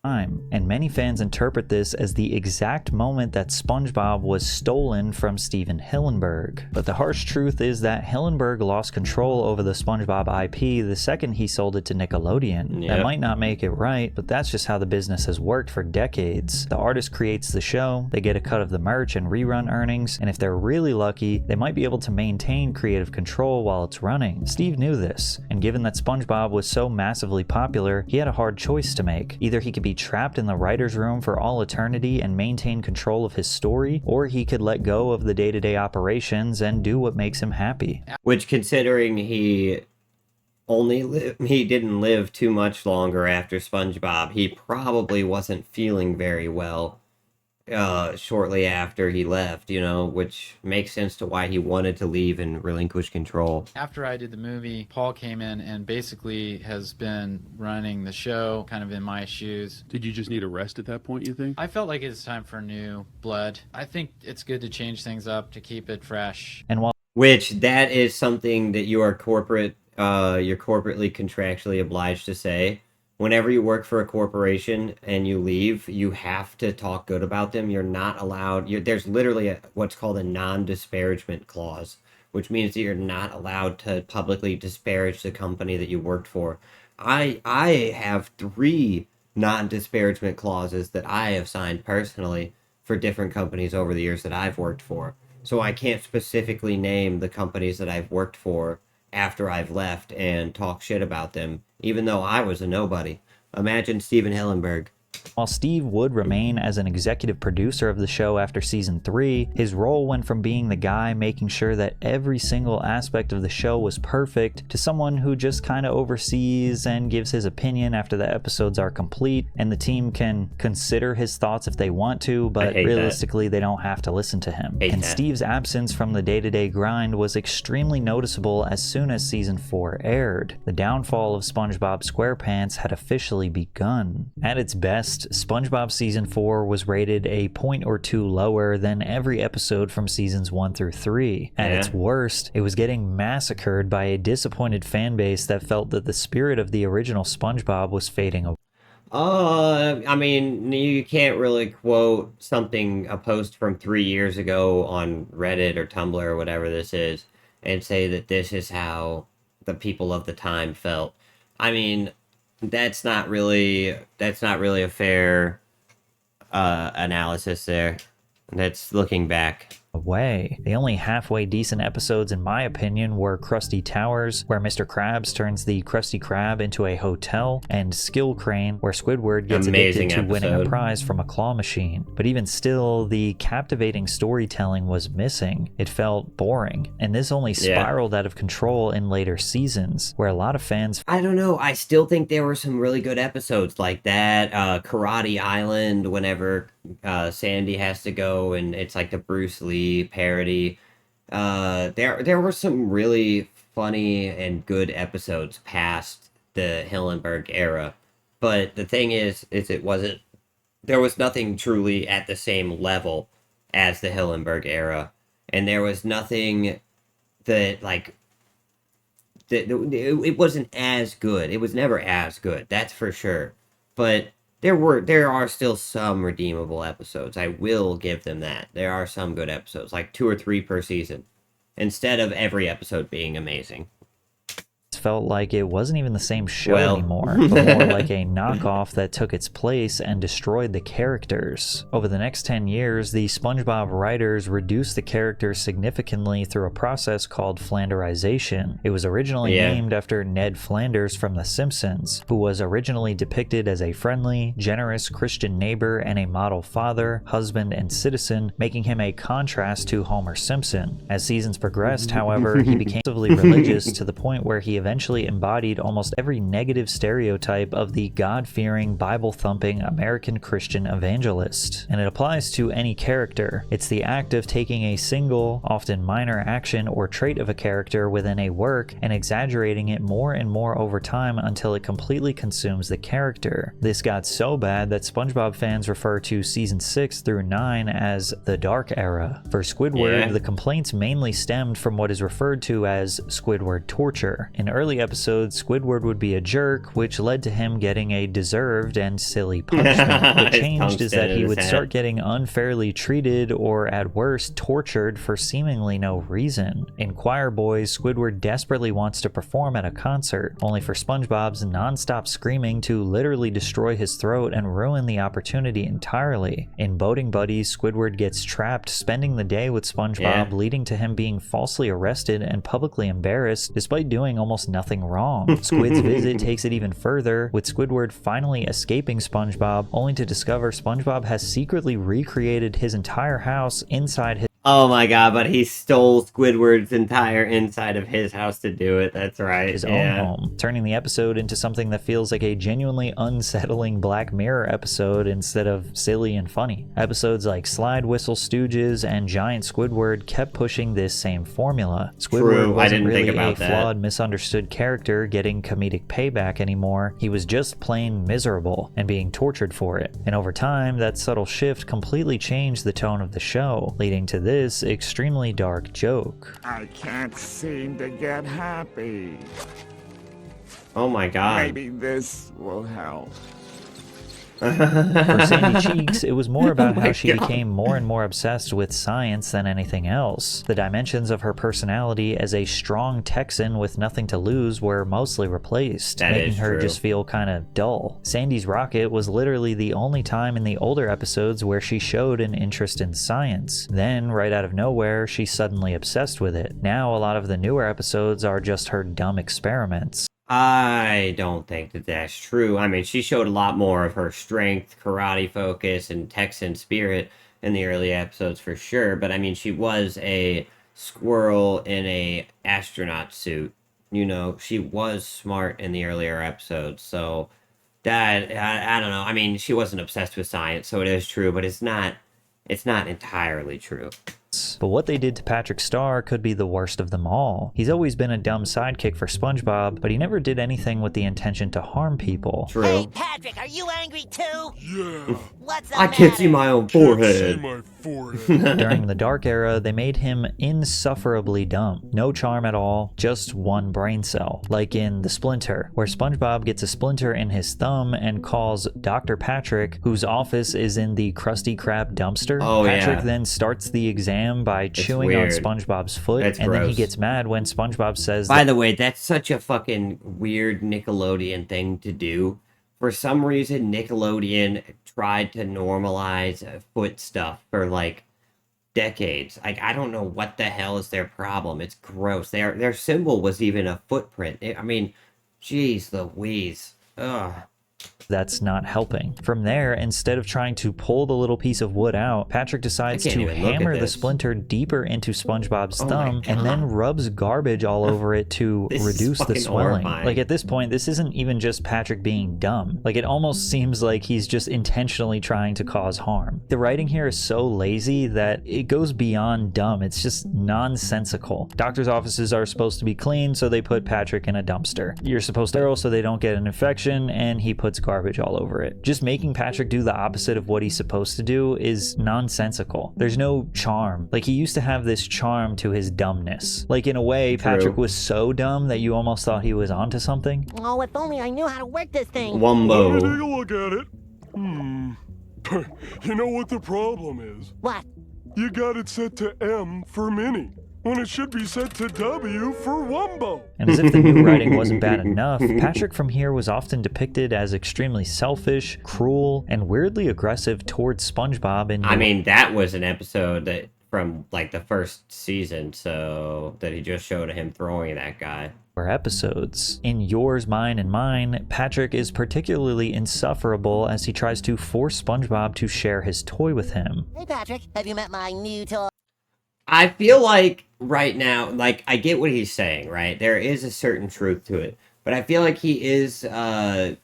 And many fans interpret this as the exact moment that Spongebob was stolen from Steven Hillenburg. But the harsh truth is that Hillenburg lost control over the Spongebob IP the second he sold it to Nickelodeon. That might not make it right, but that's just how the business has worked for decades. The artist creates the show, they get a cut of the merch and rerun earnings, and if they're really lucky, they might be able to maintain creative control while it's running. Steve knew this, and given that Spongebob was so massively popular, he had a hard choice to make. Either he could be trapped in the writer's room for all eternity and maintain control of his story, or he could let go of the day-to-day operations and do what makes him happy. Which, considering he didn't live too much longer after SpongeBob, he probably wasn't feeling very well shortly after he left, you know, which makes sense to why he wanted to leave and relinquish control. After I did the movie, Paul came in and basically has been running the show kind of in my shoes. Did you just need a rest at that point, you think? I felt like it's time for new blood. I think it's good to change things up to keep it fresh. And which that is something that you're corporately contractually obliged to say. Whenever you work for a corporation and you leave, you have to talk good about them. You're not allowed. There's literally what's called a non-disparagement clause, which means that you're not allowed to publicly disparage the company that you worked for. I have 3 non-disparagement clauses that I have signed personally for different companies over the years that I've worked for. So I can't specifically name the companies that I've worked for after I've left and talk shit about them, even though I was a nobody. Imagine Steven Hillenburg. While Steve would remain as an executive producer of the show after season 3, his role went from being the guy making sure that every single aspect of the show was perfect to someone who just kind of oversees and gives his opinion after the episodes are complete, and the team can consider his thoughts if they want to, but realistically they don't have to listen to him. And Steve's absence from the day-to-day grind was extremely noticeable as soon as season 4 aired. The downfall of SpongeBob SquarePants had officially begun. At its best, SpongeBob Season 4 was rated a point or 2 lower than every episode from Seasons 1 through 3. At its worst, it was getting massacred by a disappointed fan base that felt that the spirit of the original SpongeBob was fading away. I mean, you can't really quote a post from 3 years ago on Reddit or Tumblr or whatever this is, and say that this is how the people of the time felt. I mean, that's not really a fair analysis there. That's looking back. Away. The only halfway decent episodes, in my opinion, were Krusty Towers, where Mr. Krabs turns the Krusty Krab into a hotel, and Skill Crane, where Squidward gets addicted to winning a prize from a claw machine. But even still, the captivating storytelling was missing. It felt boring, and this only spiraled out of control in later seasons, where a lot of fans... I don't know, I still think there were some really good episodes like that, Karate Island, whenever Sandy has to go, and it's like the Bruce Lee parody. There were some really funny and good episodes past the Hillenburg era, but the thing is it wasn't. There was nothing truly at the same level as the Hillenburg era, and there was nothing that like it wasn't as good. It was never as good, that's for sure. But there are still some redeemable episodes. I will give them that. There are some good episodes, like 2 or 3 per season, instead of every episode being amazing. Felt like it wasn't even the same show Well. anymore, but more like a knockoff that took its place and destroyed the characters. Over the next 10 years, the SpongeBob writers reduced the characters significantly through a process called Flanderization. It was originally named after Ned Flanders from The Simpsons, who was originally depicted as a friendly, generous Christian neighbor and a model father, husband, and citizen, making him a contrast to Homer Simpson. As seasons progressed, however, he became excessively religious to the point where he eventually embodied almost every negative stereotype of the God-fearing, Bible-thumping American Christian evangelist. And it applies to any character. It's the act of taking a single, often minor action or trait of a character within a work and exaggerating it more and more over time until it completely consumes the character. This got so bad that SpongeBob fans refer to season 6 through 9 as the Dark Era. For Squidward, the complaints mainly stemmed from what is referred to as Squidward torture. In early episodes, Squidward would be a jerk, which led to him getting a deserved and silly punishment. What changed is that he would start getting unfairly treated or, at worst, tortured for seemingly no reason. In Choir Boys, Squidward desperately wants to perform at a concert, only for SpongeBob's non-stop screaming to literally destroy his throat and ruin the opportunity entirely. In Boating Buddies, Squidward gets trapped spending the day with SpongeBob, leading to him being falsely arrested and publicly embarrassed despite doing almost nothing wrong. Squid's visit takes it even further, with Squidward finally escaping SpongeBob, only to discover SpongeBob has secretly recreated his entire house inside his Oh my god, but he stole Squidward's entire inside of his house to do it. That's right. His own home, turning the episode into something that feels like a genuinely unsettling Black Mirror episode instead of silly and funny. Episodes like Slide Whistle Stooges and Giant Squidward kept pushing this same formula. Squidward wasn't really a flawed, misunderstood character getting comedic payback anymore. He was just plain miserable and being tortured for it. And over time, that subtle shift completely changed the tone of the show, leading to this extremely dark joke. I can't seem to get happy. Oh my god. Maybe this will help. For Sandy Cheeks, it was more about how she became more and more obsessed with science than anything else. The dimensions of her personality as a strong Texan with nothing to lose were mostly replaced, making her just feel kind of dull. Sandy's rocket was literally the only time in the older episodes where she showed an interest in science. Then, right out of nowhere, she's suddenly obsessed with it. Now, a lot of the newer episodes are just her dumb experiments. I don't think that that's true. I mean, she showed a lot more of her strength, karate focus, and Texan spirit in the early episodes for sure. But I mean, she was a squirrel in a astronaut suit. You know, she was smart in the earlier episodes. So that I don't know. I mean, she wasn't obsessed with science, so it is true, but it's not entirely true. But what they did to Patrick Star could be the worst of them all. He's always been a dumb sidekick for SpongeBob, but he never did anything with the intention to harm people. True. Hey, Patrick, are you angry too? Yeah. What's the I can't see my own forehead. During the Dark Era, they made him insufferably dumb. No charm at all, just one brain cell. Like in The Splinter, where SpongeBob gets a splinter in his thumb and calls Dr. Patrick, whose office is in the Krusty Krab dumpster. Patrick then starts the exam by chewing on SpongeBob's foot, and then he gets mad when SpongeBob says... By the way, that's such a fucking weird Nickelodeon thing to do. For some reason, Nickelodeon tried to normalize foot stuff for, like, decades. Like, I don't know what the hell is their problem. It's gross. Their symbol was even a footprint. I mean, jeez Louise. Ugh. That's not helping. From there, instead of trying to pull the little piece of wood out, Patrick decides to hammer the splinter deeper into SpongeBob's thumb and then rubs garbage all over it to reduce the swelling. horrifying. Like, at this point, this isn't even just Patrick being dumb. Like, it almost seems like he's just intentionally trying to cause harm. The writing here is so lazy that it goes beyond dumb. It's just nonsensical. Doctors' offices are supposed to be clean, so they put Patrick in a dumpster. You're supposed to sterile so they don't get an infection, and he puts garbage all over it. Just making Patrick do the opposite of what he's supposed to do is nonsensical. There's no charm. Like, he used to have this charm to his dumbness. Like, in a way, Patrick was so dumb that you almost thought he was onto something. Oh, if only I knew how to work this thing. Wumbo. Let me take a look at it. You know what the problem is? What? You got it set to M for Minnie, when it should be set to W for Wumbo. And as if the new writing wasn't bad enough, Patrick from here was often depicted as extremely selfish, cruel, and weirdly aggressive towards SpongeBob. And I mean, that was an episode that from like the first season, so that he just showed him throwing that guy. Episodes. In Yours, Mine, and Mine, Patrick is particularly insufferable as he tries to force SpongeBob to share his toy with him. Hey, Patrick, have you met my new toy? I feel like right now, like, I get what he's saying, right? There is a certain truth to it. But I feel like he is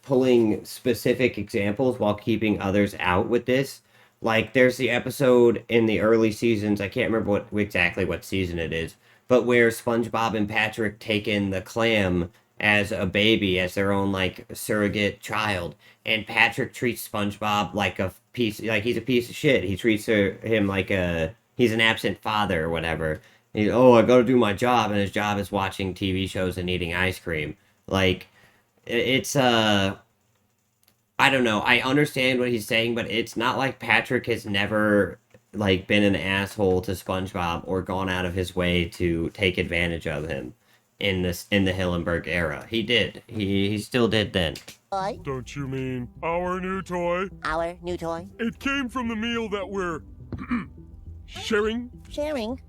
pulling specific examples while keeping others out with this. Like, there's the episode in the early seasons, I can't remember exactly what season it is, but where SpongeBob and Patrick take in the clam as a baby, as their own, like, surrogate child. And Patrick treats SpongeBob like a piece, like he's a piece of shit. He treats him like he's an absent father or whatever. I gotta do my job, and his job is watching TV shows and eating ice cream. Like, it's, I don't know, I understand what he's saying, but it's not like Patrick has never, like, been an asshole to SpongeBob or gone out of his way to take advantage of him in the Hillenburg era. He did. He still did then. Toy? Don't you mean our new toy? Our new toy? It came from the meal that we're sharing. Sharing?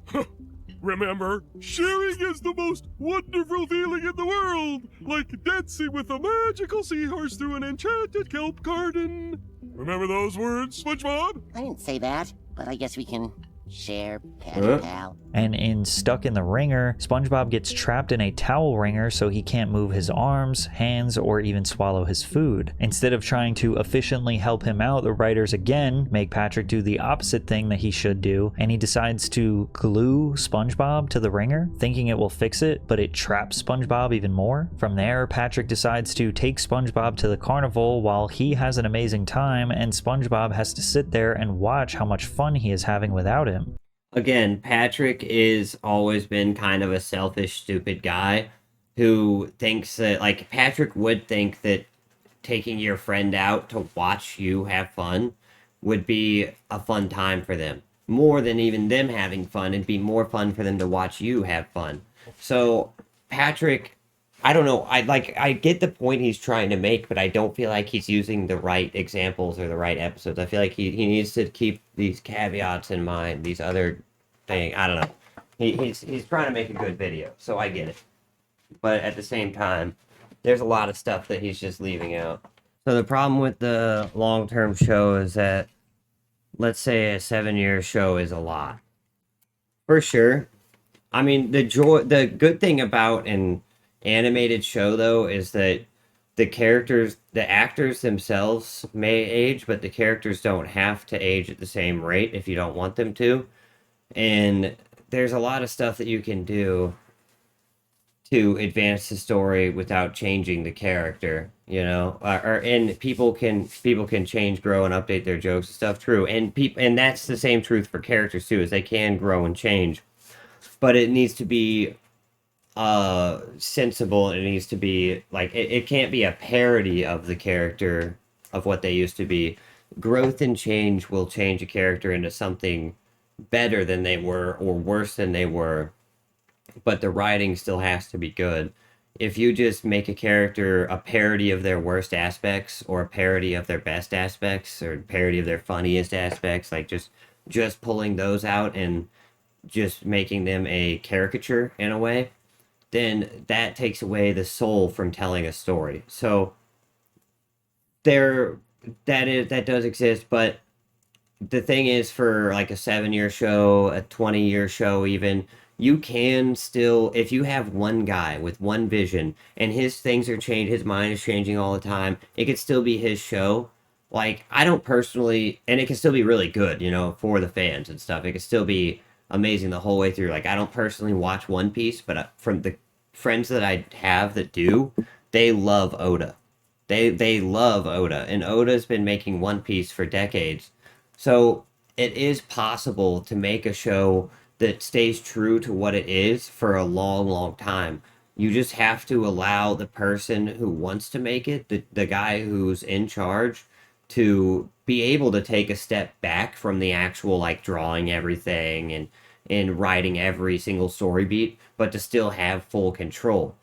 Remember, sharing is the most wonderful feeling in the world, like dancing with a magical seahorse through an enchanted kelp garden. Remember those words, SpongeBob? I didn't say that, but I guess we can share, pal. And in Stuck in the Ringer, SpongeBob gets trapped in a towel wringer so he can't move his arms, hands, or even swallow his food. Instead of trying to efficiently help him out, the writers again make Patrick do the opposite thing that he should do, and he decides to glue SpongeBob to the wringer, thinking it will fix it, but it traps SpongeBob even more. From there, Patrick decides to take SpongeBob to the carnival while he has an amazing time, and SpongeBob has to sit there and watch how much fun he is having without him. Again, Patrick is always been kind of a selfish, stupid guy who thinks that, like, Patrick would think that taking your friend out to watch you have fun would be a fun time for them. More than even them having fun, it'd be more fun for them to watch you have fun. So, Patrick, I don't know, I get the point he's trying to make, but I don't feel like he's using the right examples or the right episodes. I feel like he needs to keep these caveats in mind, these other things. I don't know. He's trying to make a good video, so I get it. But at the same time, there's a lot of stuff that he's just leaving out. So the problem with the long-term show is that, let's say a 7-year show is a lot. For sure. I mean, the good thing about an animated show, though, is that the actors themselves may age, but the characters don't have to age at the same rate if you don't want them to. And there's a lot of stuff that you can do to advance the story without changing the character, you know, and people can change, grow, and update their jokes and stuff. True, and that's the same truth for characters too, is they can grow and change, but it needs to be sensible. It needs to be like it can't be a parody of the character of what they used to be. Growth and change will change a character into something better than they were or worse than they were, but the writing still has to be good. If you just make a character a parody of their worst aspects or a parody of their best aspects or a parody of their funniest aspects, like just pulling those out and just making them a caricature in a way, then that takes away the soul from telling a story. So that does exist, but the thing is, for like a 7-year show, a 20-year show even, you can still, if you have one guy with one vision and his things are changed, his mind is changing all the time, it could still be his show. Like, I don't personally, and it can still be really good, for the fans and stuff. It can still be amazing the whole way through. Like, I don't personally watch One Piece, but from the friends that I have that do, they love Oda. They love Oda, and Oda's been making One Piece for decades. So it is possible to make a show that stays true to what it is for a long, long time. You just have to allow the person who wants to make it, the guy who's in charge, to be able to take a step back from the actual like drawing everything and writing every single story beat, but to still have full control.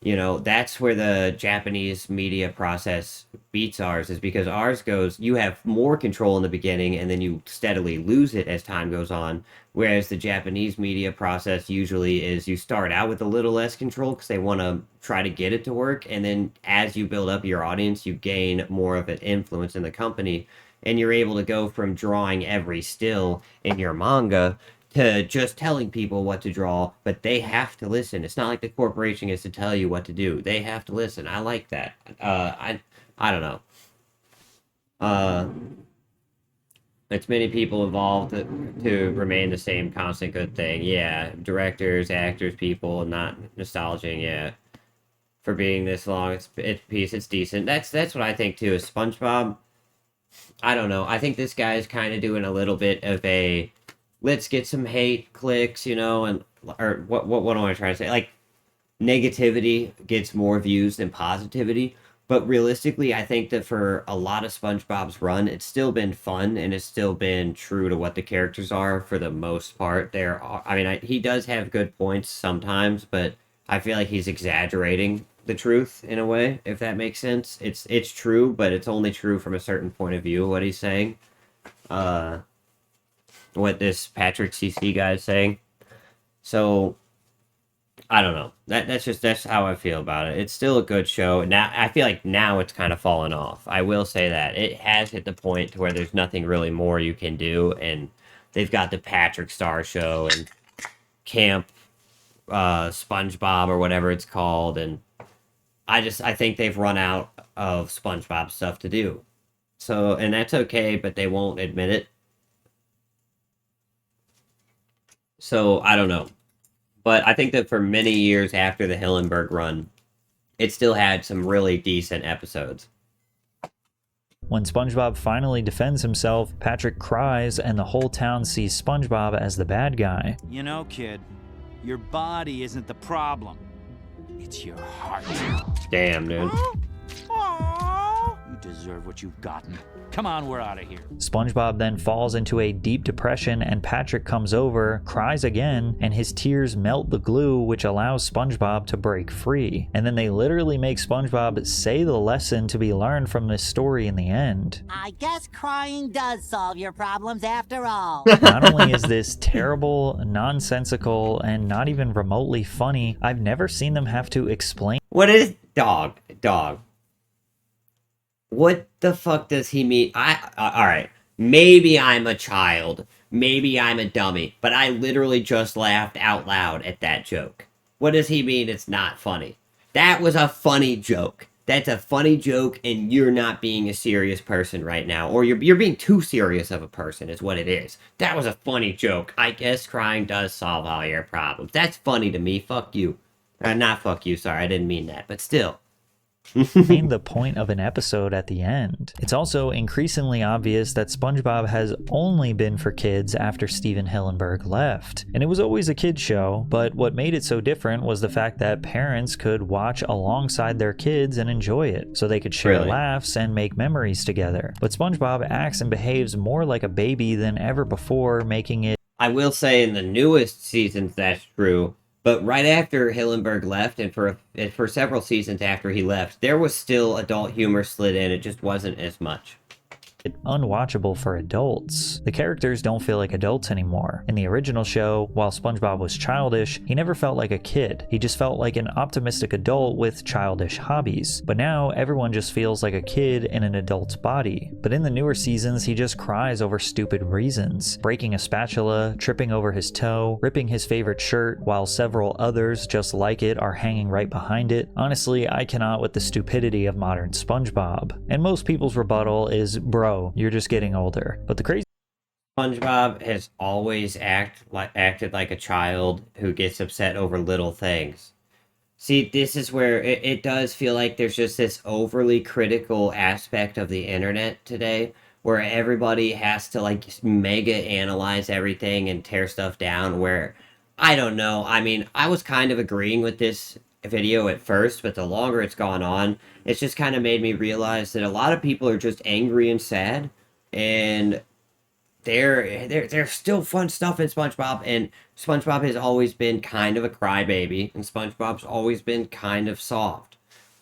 That's where the Japanese media process beats ours, is because ours goes, you have more control in the beginning and then you steadily lose it as time goes on. Whereas the Japanese media process usually is you start out with a little less control because they want to try to get it to work. And then as you build up your audience, you gain more of an influence in the company. And you're able to go from drawing every still in your manga to just telling people what to draw, but they have to listen. It's not like the corporation is to tell you what to do. They have to listen. I like that. I don't know. It's many people involved to remain the same constant good thing. Yeah, directors, actors, people, not nostalgia. Yeah, for being this long, it's piece. It's decent. That's what I think too. Is SpongeBob. I don't know. I think this guy is kind of doing a little bit of a let's get some hate clicks, and or what am I trying to say? Like, negativity gets more views than positivity. But realistically, I think that for a lot of SpongeBob's run, it's still been fun and it's still been true to what the characters are for the most part. He does have good points sometimes, but I feel like he's exaggerating the truth in a way, if that makes sense. It's true, but it's only true from a certain point of view, what he's saying. What this Patrick CC guy is saying. So I don't know. That's how I feel about it. It's still a good show. Now I feel like now it's kind of fallen off. I will say that it has hit the point to where there's nothing really more you can do, and they've got the Patrick Star Show and Camp SpongeBob or whatever it's called, and I think they've run out of SpongeBob stuff to do. So, and that's okay, but they won't admit it. So, I don't know. But I think that for many years after the Hillenburg run, it still had some really decent episodes. When SpongeBob finally defends himself, Patrick cries and the whole town sees SpongeBob as the bad guy. You know, kid, your body isn't the problem. It's your heart. Damn, dude. You deserve what you've gotten. Come on, we're out of here. SpongeBob then falls into a deep depression and Patrick comes over, cries again, and his tears melt the glue which allows SpongeBob to break free. And then they literally make SpongeBob say the lesson to be learned from this story in the end. I guess crying does solve your problems after all. Not only is this terrible, nonsensical, and not even remotely funny, I've never seen them have to explain. What is dog? What the fuck does he mean? Alright, maybe I'm a child, maybe I'm a dummy, but I literally just laughed out loud at that joke. What does he mean it's not funny? That was a funny joke. That's a funny joke, and you're not being a serious person right now. Or you're being too serious of a person is what it is. That was a funny joke. I guess crying does solve all your problems. That's funny to me. Fuck you. Not fuck you, sorry, I didn't mean that, but still. The point of an episode at the end. It's also increasingly obvious that SpongeBob has only been for kids after Stephen Hillenburg left. And it was always a kid's show, but what made it so different was the fact that parents could watch alongside their kids and enjoy it, so they could share laughs and make memories together. But SpongeBob acts and behaves more like a baby than ever before, making it... I will say in the newest seasons that's true. But right after Hillenburg left, and for several seasons after he left, there was still adult humor slid in. It just wasn't as much. unwatchable for adults. The characters don't feel like adults anymore. In the original show, while SpongeBob was childish, he never felt like a kid. He just felt like an optimistic adult with childish hobbies. But now, everyone just feels like a kid in an adult's body. But in the newer seasons, he just cries over stupid reasons. Breaking a spatula, tripping over his toe, ripping his favorite shirt, while several others just like it are hanging right behind it. Honestly, I cannot with the stupidity of modern SpongeBob. And most people's rebuttal is, bro, you're just getting older. But the crazy SpongeBob has always acted like a child who gets upset over little things. See, this is where it does feel like there's just this overly critical aspect of the internet today, where everybody has to like mega analyze everything and tear stuff down, where I don't know. I mean, I was kind of agreeing with this video at first, but the longer it's gone on, it's just kind of made me realize that a lot of people are just angry and sad, and there's still fun stuff in SpongeBob, and SpongeBob has always been kind of a crybaby, and SpongeBob's always been kind of soft.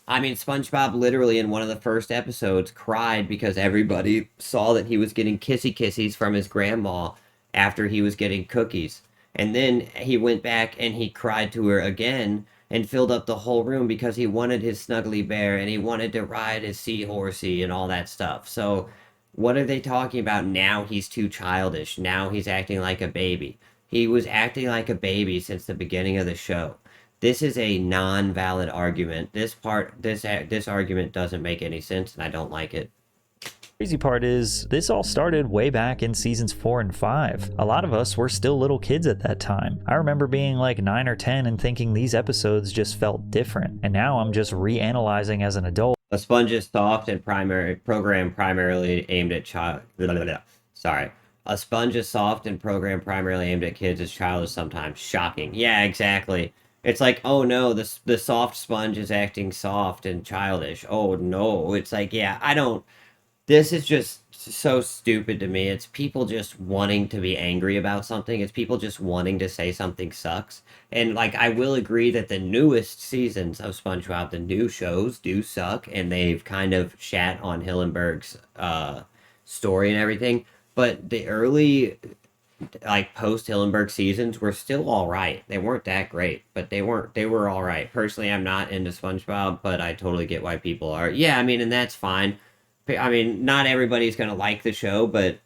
I mean, SpongeBob literally in one of the first episodes cried because everybody saw that he was getting kissy kissies from his grandma after he was getting cookies. And then he went back and he cried to her again and filled up the whole room because he wanted his snuggly bear and he wanted to ride his seahorsey and all that stuff. So what are they talking about now? He's too childish. Now he's acting like a baby. He was acting like a baby since the beginning of the show. This is a non-valid argument. This argument doesn't make any sense, and I don't like it. Crazy part is, this all started way back in seasons 4 and 5. A lot of us were still little kids at that time. I remember being like 9 or 10 and thinking these episodes just felt different, and now I'm just reanalyzing as an adult. A Sponge is soft and programmed primarily aimed at A Sponge is soft and programmed primarily aimed at kids is childish sometimes. Shocking. Yeah, exactly. It's like, oh no, the soft sponge is acting soft and childish. Oh no. It's like, yeah, this is just so stupid to me. It's people just wanting to be angry about something. It's people just wanting to say something sucks. And like, I will agree that the newest seasons of SpongeBob, the new shows, do suck, and they've kind of shat on Hillenburg's story and everything. But the early, like, post Hillenburg seasons were still all right. They weren't that great, but they were all right. Personally, I'm not into SpongeBob, but I totally get why people are. Yeah, I mean, and that's fine. I mean, not everybody's gonna like the show, but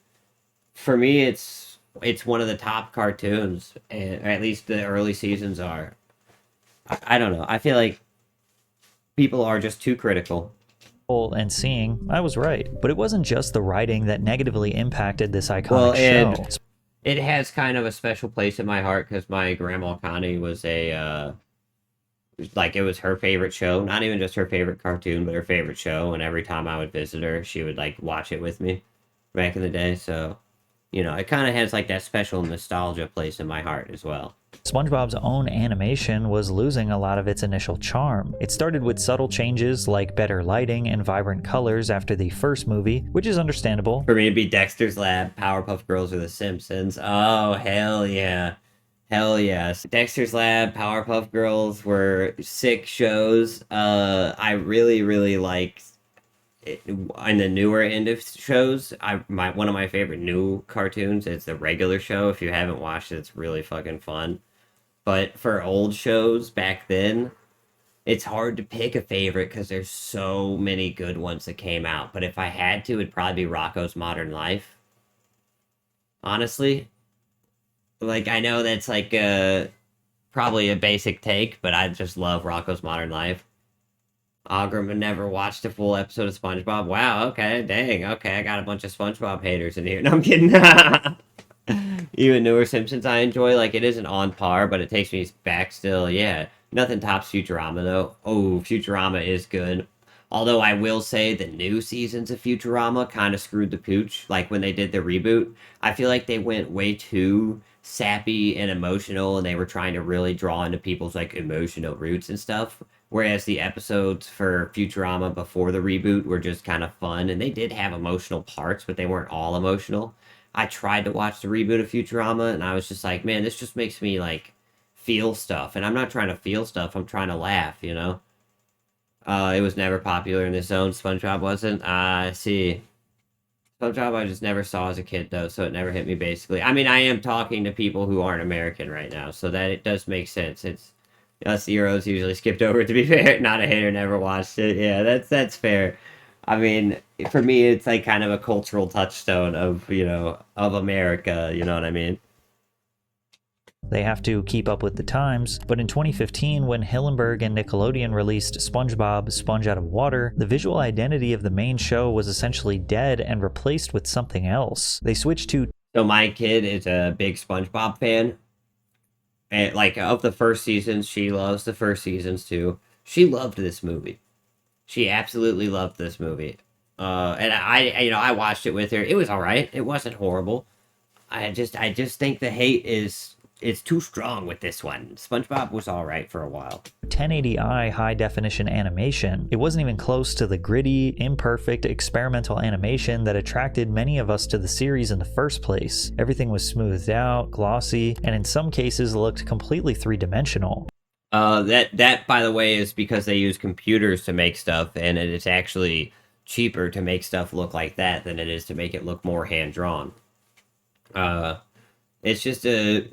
for me, it's one of the top cartoons, and or at least the early seasons are. I don't know. I feel like people are just too critical. And seeing I was right, but it wasn't just the writing that negatively impacted this iconic show. It has kind of a special place in my heart because my grandma Connie was it was her favorite show. Not even just her favorite cartoon, but her favorite show. And every time I would visit her, she would like watch it with me back in the day. So, you know, it kind of has like that special nostalgia place in my heart as well. SpongeBob's own animation was losing a lot of its initial charm. It started with subtle changes like better lighting and vibrant colors after the first movie, which is understandable. For me, it'd be Dexter's Lab, Powerpuff Girls, or The Simpsons. Oh, hell yeah. Hell yes. Dexter's Lab, Powerpuff Girls were sick shows. I really, really liked it. In the newer end of shows, one of my favorite new cartoons is the Regular Show. If you haven't watched it, it's really fucking fun. But for old shows back then, it's hard to pick a favorite because there's so many good ones that came out. But if I had to, it'd probably be Rocko's Modern Life. Honestly. Like, I know that's like probably a basic take, but I just love Rocko's Modern Life. Ogrim never watched a full episode of SpongeBob. Wow, okay, dang, okay, I got a bunch of SpongeBob haters in here. No, I'm kidding. Even newer Simpsons I enjoy. Like, it isn't on par, but it takes me back still. Yeah, nothing tops Futurama, though. Oh, Futurama is good. Although I will say the new seasons of Futurama kind of screwed the pooch. Like, when they did the reboot, I feel like they went way too sappy and emotional, and they were trying to really draw into people's like emotional roots and stuff, whereas the episodes for Futurama before the reboot were just kind of fun, and they did have emotional parts, but they weren't all emotional. I tried to watch the reboot of Futurama, and I was just like, man, this just makes me like feel stuff, and I'm not trying to feel stuff, I'm trying to laugh, you know. It was never popular in this zone. SpongeBob wasn't. I see. SpongeBob I just never saw as a kid, though, so it never hit me, basically. I mean, I am talking to people who aren't American right now, so that it does make sense. It's us Euros usually skipped over it, to be fair. Not a hater, never watched it. Yeah, that's fair. I mean, for me, it's like kind of a cultural touchstone of, of America, you know what I mean? They have to keep up with the times, but in 2015, when Hillenburg and Nickelodeon released SpongeBob Sponge Out of Water, the visual identity of the main show was essentially dead and replaced with something else. They switched to... So my kid is a big SpongeBob fan, and like, of the first seasons, she loves the first seasons too. She loved this movie. She absolutely loved this movie. And I watched it with her. It was all right. It wasn't horrible. I just think the hate it's too strong with this one. SpongeBob was all right for a while. 1080i high-definition animation. It wasn't even close to the gritty, imperfect, experimental animation that attracted many of us to the series in the first place. Everything was smoothed out, glossy, and in some cases looked completely three-dimensional. That, by the way, is because they use computers to make stuff, and it's actually cheaper to make stuff look like that than it is to make it look more hand-drawn. It's just a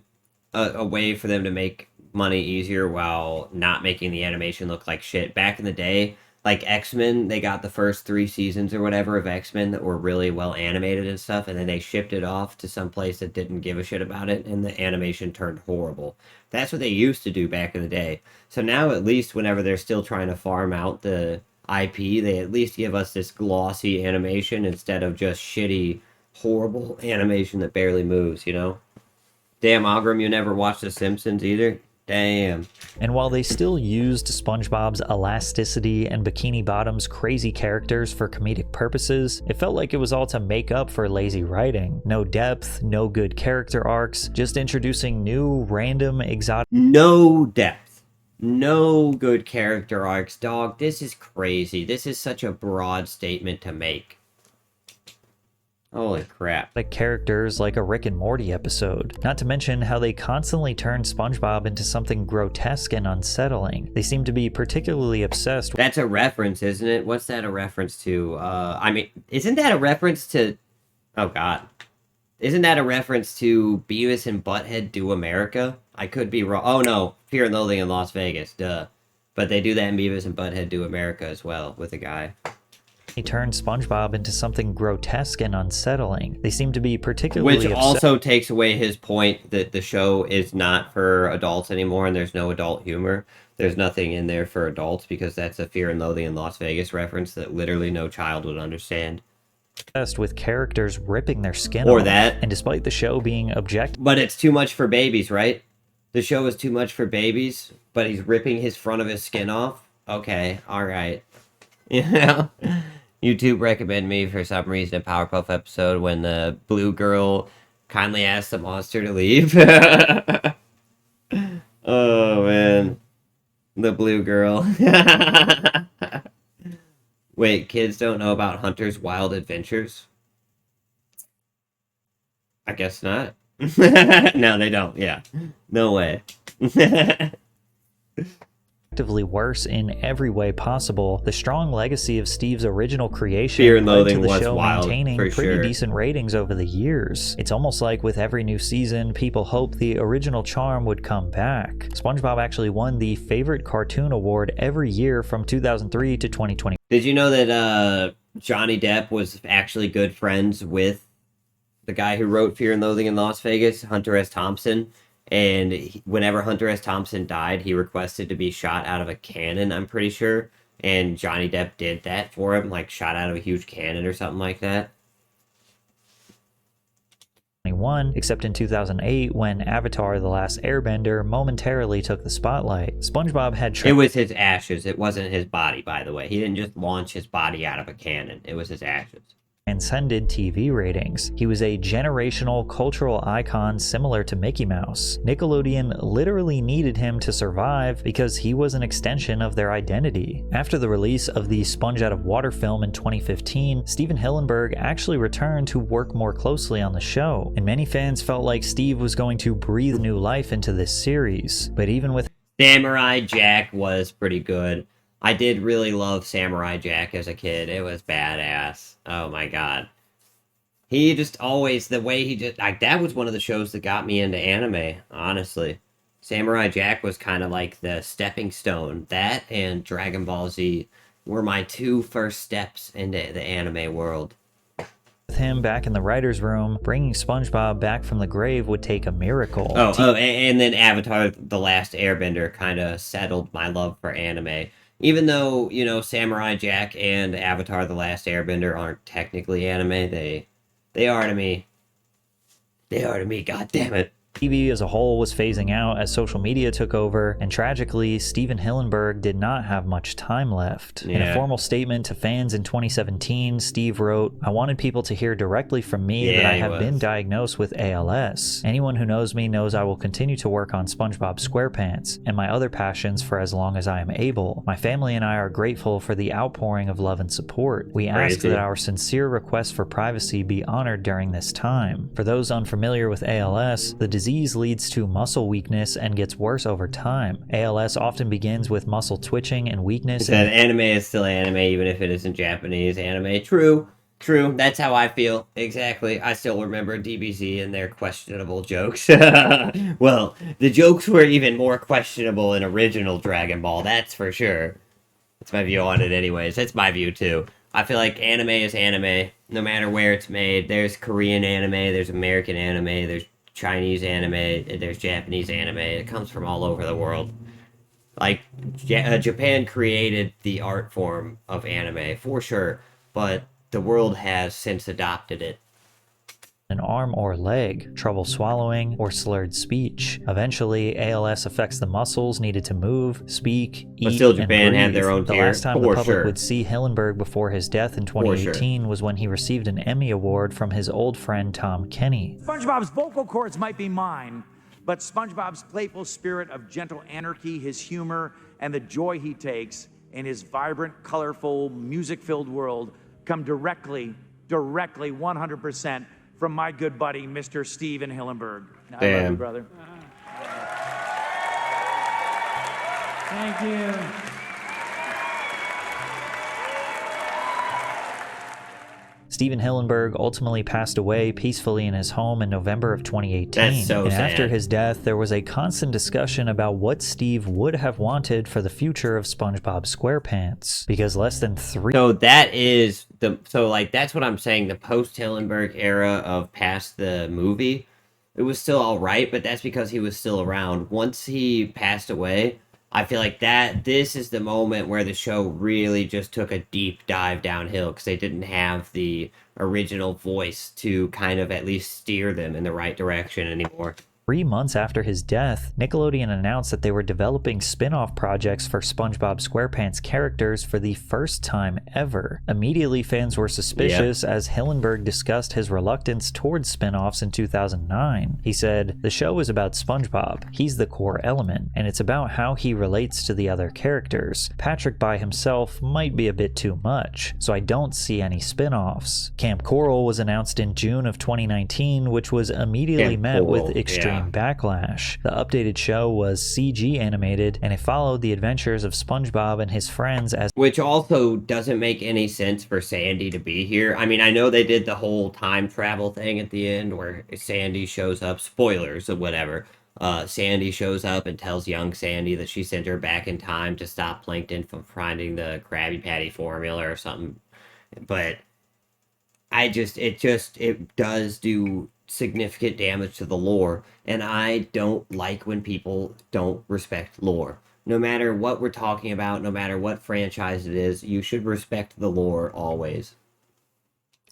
way for them to make money easier while not making the animation look like shit. Back in the day, like X-Men, they got the first 3 seasons or whatever of X-Men that were really well animated and stuff, and then they shipped it off to some place that didn't give a shit about it, and the animation turned horrible. That's what they used to do back in the day. So now, at least, whenever they're still trying to farm out the IP, they at least give us this glossy animation instead of just shitty, horrible animation that barely moves, you know? Damn, Ogram, you never watched The Simpsons either? Damn. And while they still used SpongeBob's elasticity and Bikini Bottom's crazy characters for comedic purposes, it felt like it was all to make up for lazy writing. No depth, no good character arcs, just introducing new, random, exotic... No depth. No good character arcs, dog. This is crazy. This is such a broad statement to make. Holy crap. Characters like a Rick and Morty episode. Not to mention how they constantly turn SpongeBob into something grotesque and unsettling. They seem to be particularly obsessed. That's a reference, isn't it? What's that a reference to? I mean, isn't that a reference to... Oh, God. Isn't that a reference to Beavis and Butthead Do America? I could be wrong. Oh, no. Fear and Loathing in Las Vegas. Duh. But they do that in Beavis and Butthead Do America as well, with a guy. He turned SpongeBob into something grotesque and unsettling. They seem to be particularly Which also takes away his point that the show is not for adults anymore and there's no adult humor. There's nothing in there for adults because that's a Fear and Loathing in Las Vegas reference that literally no child would understand. With characters ripping their skin or off. That. And despite the show being But it's too much for babies, right? The show is too much for babies, but he's ripping his front of his skin off? Okay, alright. You know? YouTube recommended me for some reason a Powerpuff episode when the blue girl kindly asked the monster to leave. Oh, man. The blue girl. Wait, kids don't know about Hunter's Wild Adventures? I guess not. No, they don't. Yeah. No way. Worse in every way possible. The strong legacy of Steve's original creation Fear and Loathing led to the was show wild, maintaining for pretty sure. decent ratings over the years. It's almost like with every new season, people hoped the original charm would come back. SpongeBob actually won the Favorite Cartoon Award every year from 2003 to 2020. Did you know that Johnny Depp was actually good friends with the guy who wrote Fear and Loathing in Las Vegas, Hunter S. Thompson? And whenever Hunter S. Thompson died, he requested to be shot out of a cannon, I'm pretty sure. And Johnny Depp did that for him, like shot out of a huge cannon or something like that. Except in 2008 when Avatar: The Last Airbender momentarily took the spotlight. SpongeBob had... It was his ashes. It wasn't his body, by the way. He didn't just launch his body out of a cannon. It was his ashes. Transcended TV ratings. He was a generational cultural icon similar to Mickey Mouse. Nickelodeon literally needed him to survive because he was an extension of their identity. After the release of the Sponge Out of Water film in 2015, Steven Hillenburg actually returned to work more closely on the show, and many fans felt like Steve was going to breathe new life into this series. But even with Samurai Jack was pretty good. I did really love Samurai Jack as a kid. It was badass. Oh my god. He just always, the way he just, like, that was one of the shows that got me into anime, honestly. Samurai Jack was kind of like the stepping stone. That and Dragon Ball Z were my two first steps into the anime world. With him back in the writer's room, bringing SpongeBob back from the grave would take a miracle. And then Avatar The Last Airbender kind of settled my love for anime. Even though, you know, Samurai Jack and Avatar The Last Airbender aren't technically anime, they are to me. They are to me, god damn it. TV as a whole was phasing out as social media took over, and tragically, Steven Hillenburg did not have much time left. In a formal statement to fans in 2017, Steve wrote, "I wanted people to hear directly from me that I have been diagnosed with ALS. Anyone who knows me knows I will continue to work on SpongeBob SquarePants and my other passions for as long as I am able. My family and I are grateful for the outpouring of love and support. We ask that our sincere request for privacy be honored during this time. For those unfamiliar with ALS, the disease leads to muscle weakness and gets worse over time. ALS often begins with muscle twitching and weakness." That anime is still anime, even if it isn't Japanese anime. True. That's how I feel. Exactly. I still remember DBZ and their questionable jokes. Well, the jokes were even more questionable in original Dragon Ball, that's for sure. That's my view on it anyways. That's my view too. I feel like anime is anime, no matter where it's made. There's Korean anime, there's American anime, there's Chinese anime, there's Japanese anime. It comes from all over the world. Like, Japan created the art form of anime, for sure, but the world has since adopted it. An arm or leg, trouble swallowing, or slurred speech. Eventually, ALS affects the muscles needed to move, speak, eat, but still, Japan and breathe. had their own The tier. last time the public would see Hillenburg before his death in 2018 was when he received an Emmy Award from his old friend Tom Kenny. SpongeBob's vocal cords might be mine, but SpongeBob's playful spirit of gentle anarchy, his humor, and the joy he takes in his vibrant, colorful, music-filled world come directly, 100% from my good buddy, Mr. Steven Hillenburg. I love you, brother. Thank you. Steven Hillenburg ultimately passed away peacefully in his home in November of 2018. That's so and sad. After his death, there was a constant discussion about what Steve would have wanted for the future of SpongeBob SquarePants, because less than 3... So that is that's what I'm saying. The post-Hillenburg era of past the movie, it was still all right, but that's because he was still around. Once he passed away, I feel like this is the moment where the show really just took a deep dive downhill, because they didn't have the original voice to kind of at least steer them in the right direction anymore. 3 months after his death, Nickelodeon announced that they were developing spin-off projects for SpongeBob SquarePants characters for the first time ever. Immediately, fans were suspicious as Hillenburg discussed his reluctance towards spin-offs in 2009. He said, "The show is about SpongeBob. He's the core element, and it's about how he relates to the other characters. Patrick by himself might be a bit too much, so I don't see any spin-offs." Camp Coral was announced in June of 2019, which was immediately met with extreme backlash. The updated show was CG animated, and it followed the adventures of SpongeBob and his friends as... Which also doesn't make any sense for Sandy to be here. I mean, I know they did the whole time travel thing at the end where Sandy shows up, spoilers or whatever. Sandy shows up and tells young Sandy that she sent her back in time to stop Plankton from finding the Krabby Patty formula or something. But it does do significant damage to the lore, and I don't like when people don't respect lore. No matter what we're talking about, no matter what franchise it is, you should respect the lore always.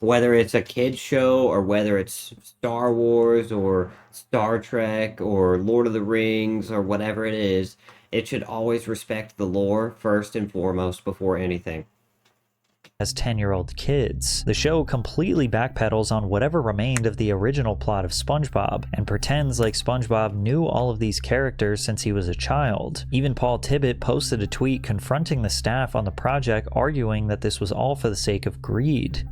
Whether it's a kid's show, or whether it's Star Wars, or Star Trek, or Lord of the Rings, or whatever it is, it should always respect the lore first and foremost before anything. As 10-year-old kids. The show completely backpedals on whatever remained of the original plot of SpongeBob, and pretends like SpongeBob knew all of these characters since he was a child. Even Paul Tibbitt posted a tweet confronting the staff on the project, arguing that this was all for the sake of greed.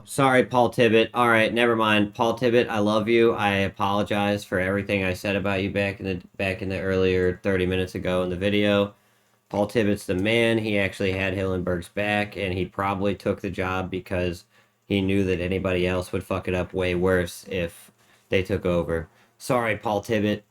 Sorry, Paul Tibbitt. Alright, never mind. Paul Tibbitt, I love you. I apologize for everything I said about you back in the earlier 30 minutes ago in the video. Paul Tibbitt's the man. He actually had Hillenburg's back, and he probably took the job because he knew that anybody else would fuck it up way worse if they took over. Sorry, Paul Tibbet.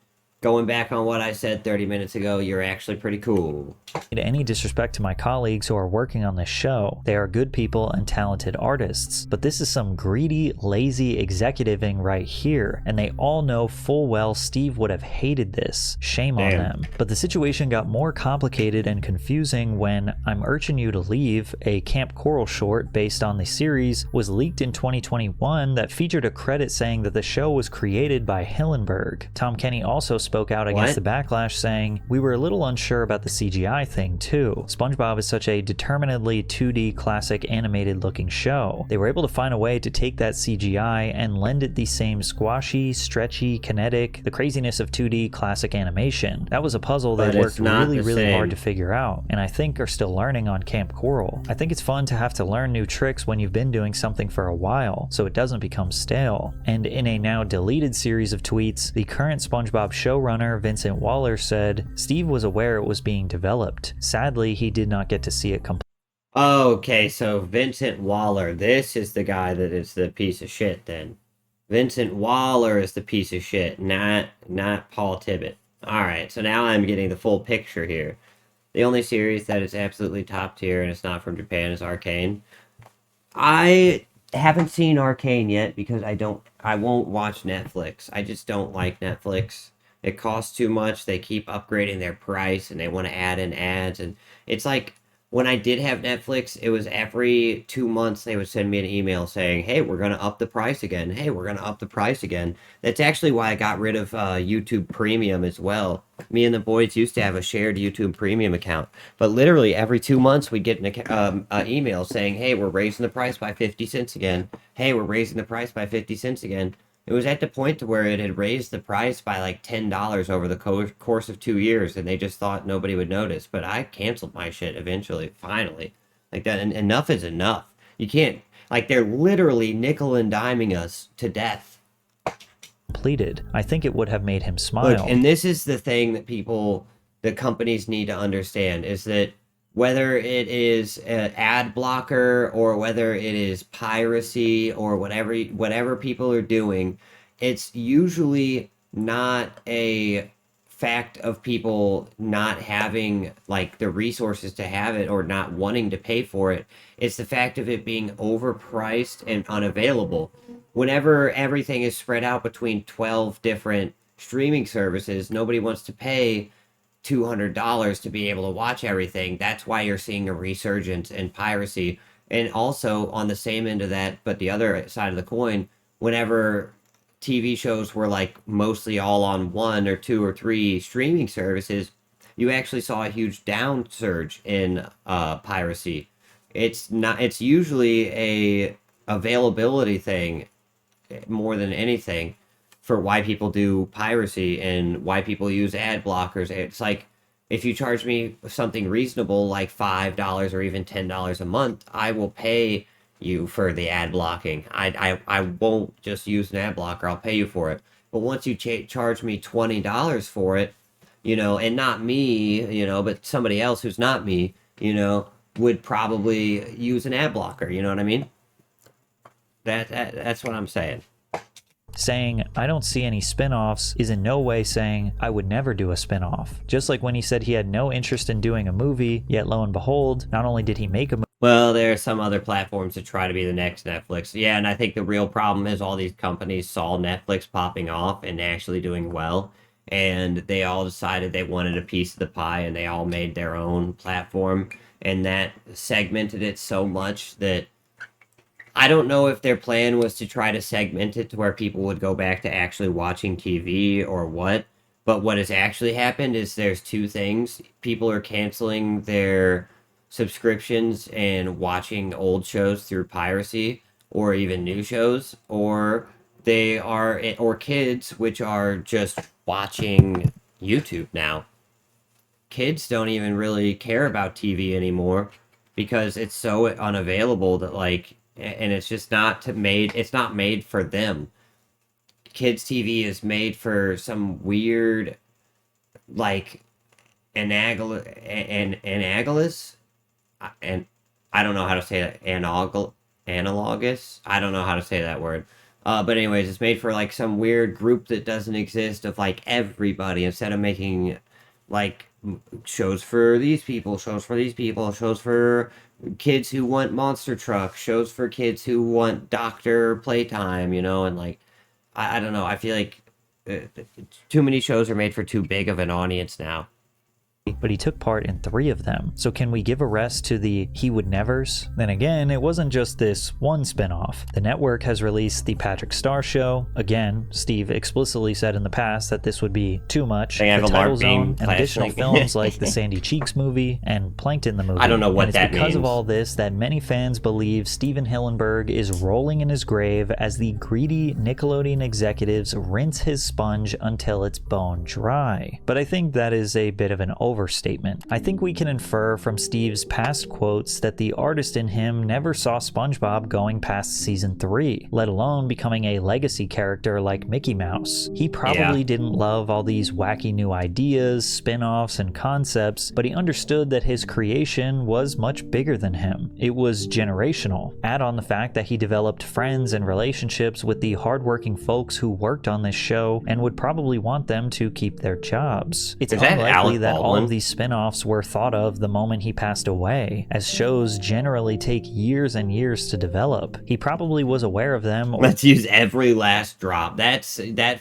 Going back on what I said 30 minutes ago, you're actually pretty cool. Any disrespect to my colleagues who are working on this show. They are good people and talented artists, but this is some greedy, lazy executiving right here, and they all know full well Steve would have hated this. Shame on them. But the situation got more complicated and confusing when I'm Urging You to Leave, a Camp Coral short based on the series, was leaked in 2021 that featured a credit saying that the show was created by Hillenburg. Tom Kenny also spoke out against the backlash, saying, "We were a little unsure about the CGI thing too. SpongeBob is such a determinedly 2D classic animated looking show. They were able to find a way to take that CGI and lend it the same squashy, stretchy, kinetic, the craziness of 2D classic animation. That was a puzzle they worked really hard to figure out, and I think are still learning on Camp Coral. I think it's fun to have to learn new tricks when you've been doing something for a while, so it doesn't become stale." And in a now deleted series of tweets, the current SpongeBob showrunner Vincent Waller said, "Steve was aware it was being developed. Sadly, he did not get to see it complete." Okay, so Vincent Waller, this is the guy that is the piece of shit then. Vincent Waller is the piece of shit, not Paul Tibbet. Alright, so now I'm getting the full picture here. The only series that is absolutely top tier and it's not from Japan is Arcane. I haven't seen Arcane yet because I won't watch Netflix. I just don't like Netflix. It costs too much. They keep upgrading their price and they want to add in ads. And it's like when I did have Netflix, it was every 2 months they would send me an email saying, "Hey, we're going to up the price again. Hey, we're going to up the price again." That's actually why I got rid of YouTube Premium as well. Me and the boys used to have a shared YouTube Premium account. But literally every 2 months we'd get an email saying, "Hey, we're raising the price by 50 cents again. Hey, we're raising the price by 50 cents again." It was at the point to where it had raised the price by like $10 over the course of 2 years, and they just thought nobody would notice. But I canceled my shit eventually, finally. Like that, and enough is enough. You can't, like, they're literally nickel and diming us to death. Completed. I think it would have made him smile. Look, and this is the thing that the companies need to understand, is that whether it is an ad blocker or whether it is piracy or whatever people are doing, it's usually not a fact of people not having like the resources to have it or not wanting to pay for it. It's the fact of it being overpriced and unavailable. Whenever everything is spread out between 12 different streaming services, nobody wants to pay $200 to be able to watch everything. That's why you're seeing a resurgence in piracy. And also on the same end of that, but the other side of the coin, whenever TV shows were like mostly all on 1 or 2 or 3 streaming services, you actually saw a huge downsurge in piracy. It's usually a availability thing more than anything for why people do piracy and why people use ad blockers. It's like, if you charge me something reasonable like $5 or even $10 a month, I will pay you for the ad blocking. I won't just use an ad blocker. I'll pay you for it. But once you charge me $20 for it, and not me, but somebody else who's not me, would probably use an ad blocker. You know what I mean? That's what I'm saying. Saying, "I don't see any spin-offs" is in no way saying, "I would never do a spin-off." Just like when he said he had no interest in doing a movie, yet lo and behold, not only did he make a movie. Well, there are some other platforms that try to be the next Netflix. Yeah, and I think the real problem is all these companies saw Netflix popping off and actually doing well, and they all decided they wanted a piece of the pie, and they all made their own platform, and that segmented it so much that I don't know if their plan was to try to segment it to where people would go back to actually watching TV or what. But what has actually happened is there's two things. People are canceling their subscriptions and watching old shows through piracy or even new shows, or kids which are just watching YouTube now. Kids don't even really care about TV anymore because it's so unavailable that and it's just it's not made for them. Kids TV is made for some weird, analogous, and I don't know how to say that, analogous. I don't know how to say that word. But anyways, it's made for like some weird group that doesn't exist of like everybody, instead of making like shows for these people, shows for these people, shows for kids who want monster trucks, shows for kids who want doctor playtime, you know, and like I don't know. I feel like too many shows are made for too big of an audience now. But he took part in 3 of them. So can we give a rest to the he would nevers? Then again, it wasn't just this one spinoff. The network has released the Patrick Star Show. Again, Steve explicitly said in the past that this would be too much. They have the a Title LARP Zone being and additional flashing. films like the Sandy Cheeks movie and Plankton the movie. I don't know what and that it's because means. of all this that many fans believe Steven Hillenburg is rolling in his grave as the greedy Nickelodeon executives rinse his sponge until it's bone dry. But I think that is a bit of an overstatement. I think we can infer from Steve's past quotes that the artist in him never saw SpongeBob going past season 3, let alone becoming a legacy character like Mickey Mouse. He probably didn't love all these wacky new ideas, spin-offs, and concepts, but he understood that his creation was much bigger than him. It was generational. Add on the fact that he developed friends and relationships with the hardworking folks who worked on this show and would probably want them to keep their jobs. It's unlikely that all of these spin-offs were thought of the moment he passed away, as shows generally take years and years to develop. He probably was aware of them. Let's use every last drop. That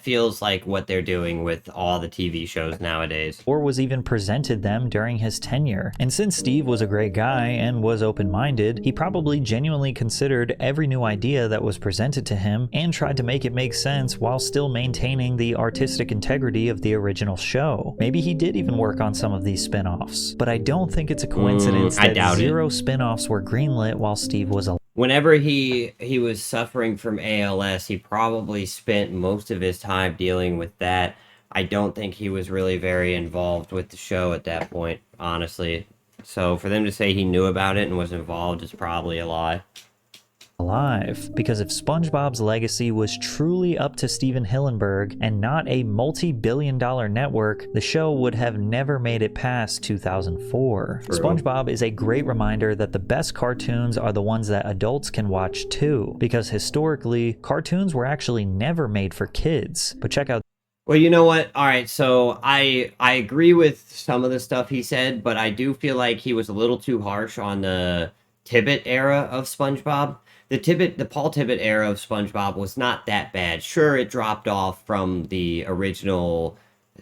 feels like what they're doing with all the TV shows nowadays. Or was even presented them during his tenure. And since Steve was a great guy and was open-minded, he probably genuinely considered every new idea that was presented to him and tried to make it make sense while still maintaining the artistic integrity of the original show. Maybe he did even work on some of these spin-offs, but I don't think it's a coincidence that 0 spin-offs were greenlit while Steve was alive. Whenever he was suffering from ALS, he probably spent most of his time dealing with that. I don't think he was really very involved with the show at that point, honestly. So for them to say he knew about it and was involved is probably a lie. Alive, because if SpongeBob's legacy was truly up to Steven Hillenburg and not a multi-billion-dollar network, the show would have never made it past 2004. True. SpongeBob is a great reminder that the best cartoons are the ones that adults can watch too, because historically, cartoons were actually never made for kids. But check out. Well, you know what? All right, so I agree with some of the stuff he said, but I do feel like he was a little too harsh on the Tibbet era of SpongeBob. The Paul Tibbet era of SpongeBob was not that bad. Sure, it dropped off from the original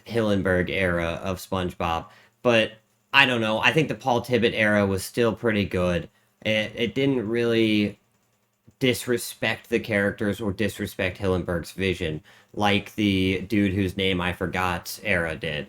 Hillenburg era of SpongeBob, but I don't know. I think the Paul Tibbet era was still pretty good. It didn't really disrespect the characters or disrespect Hillenburg's vision like the dude whose name I forgot era did.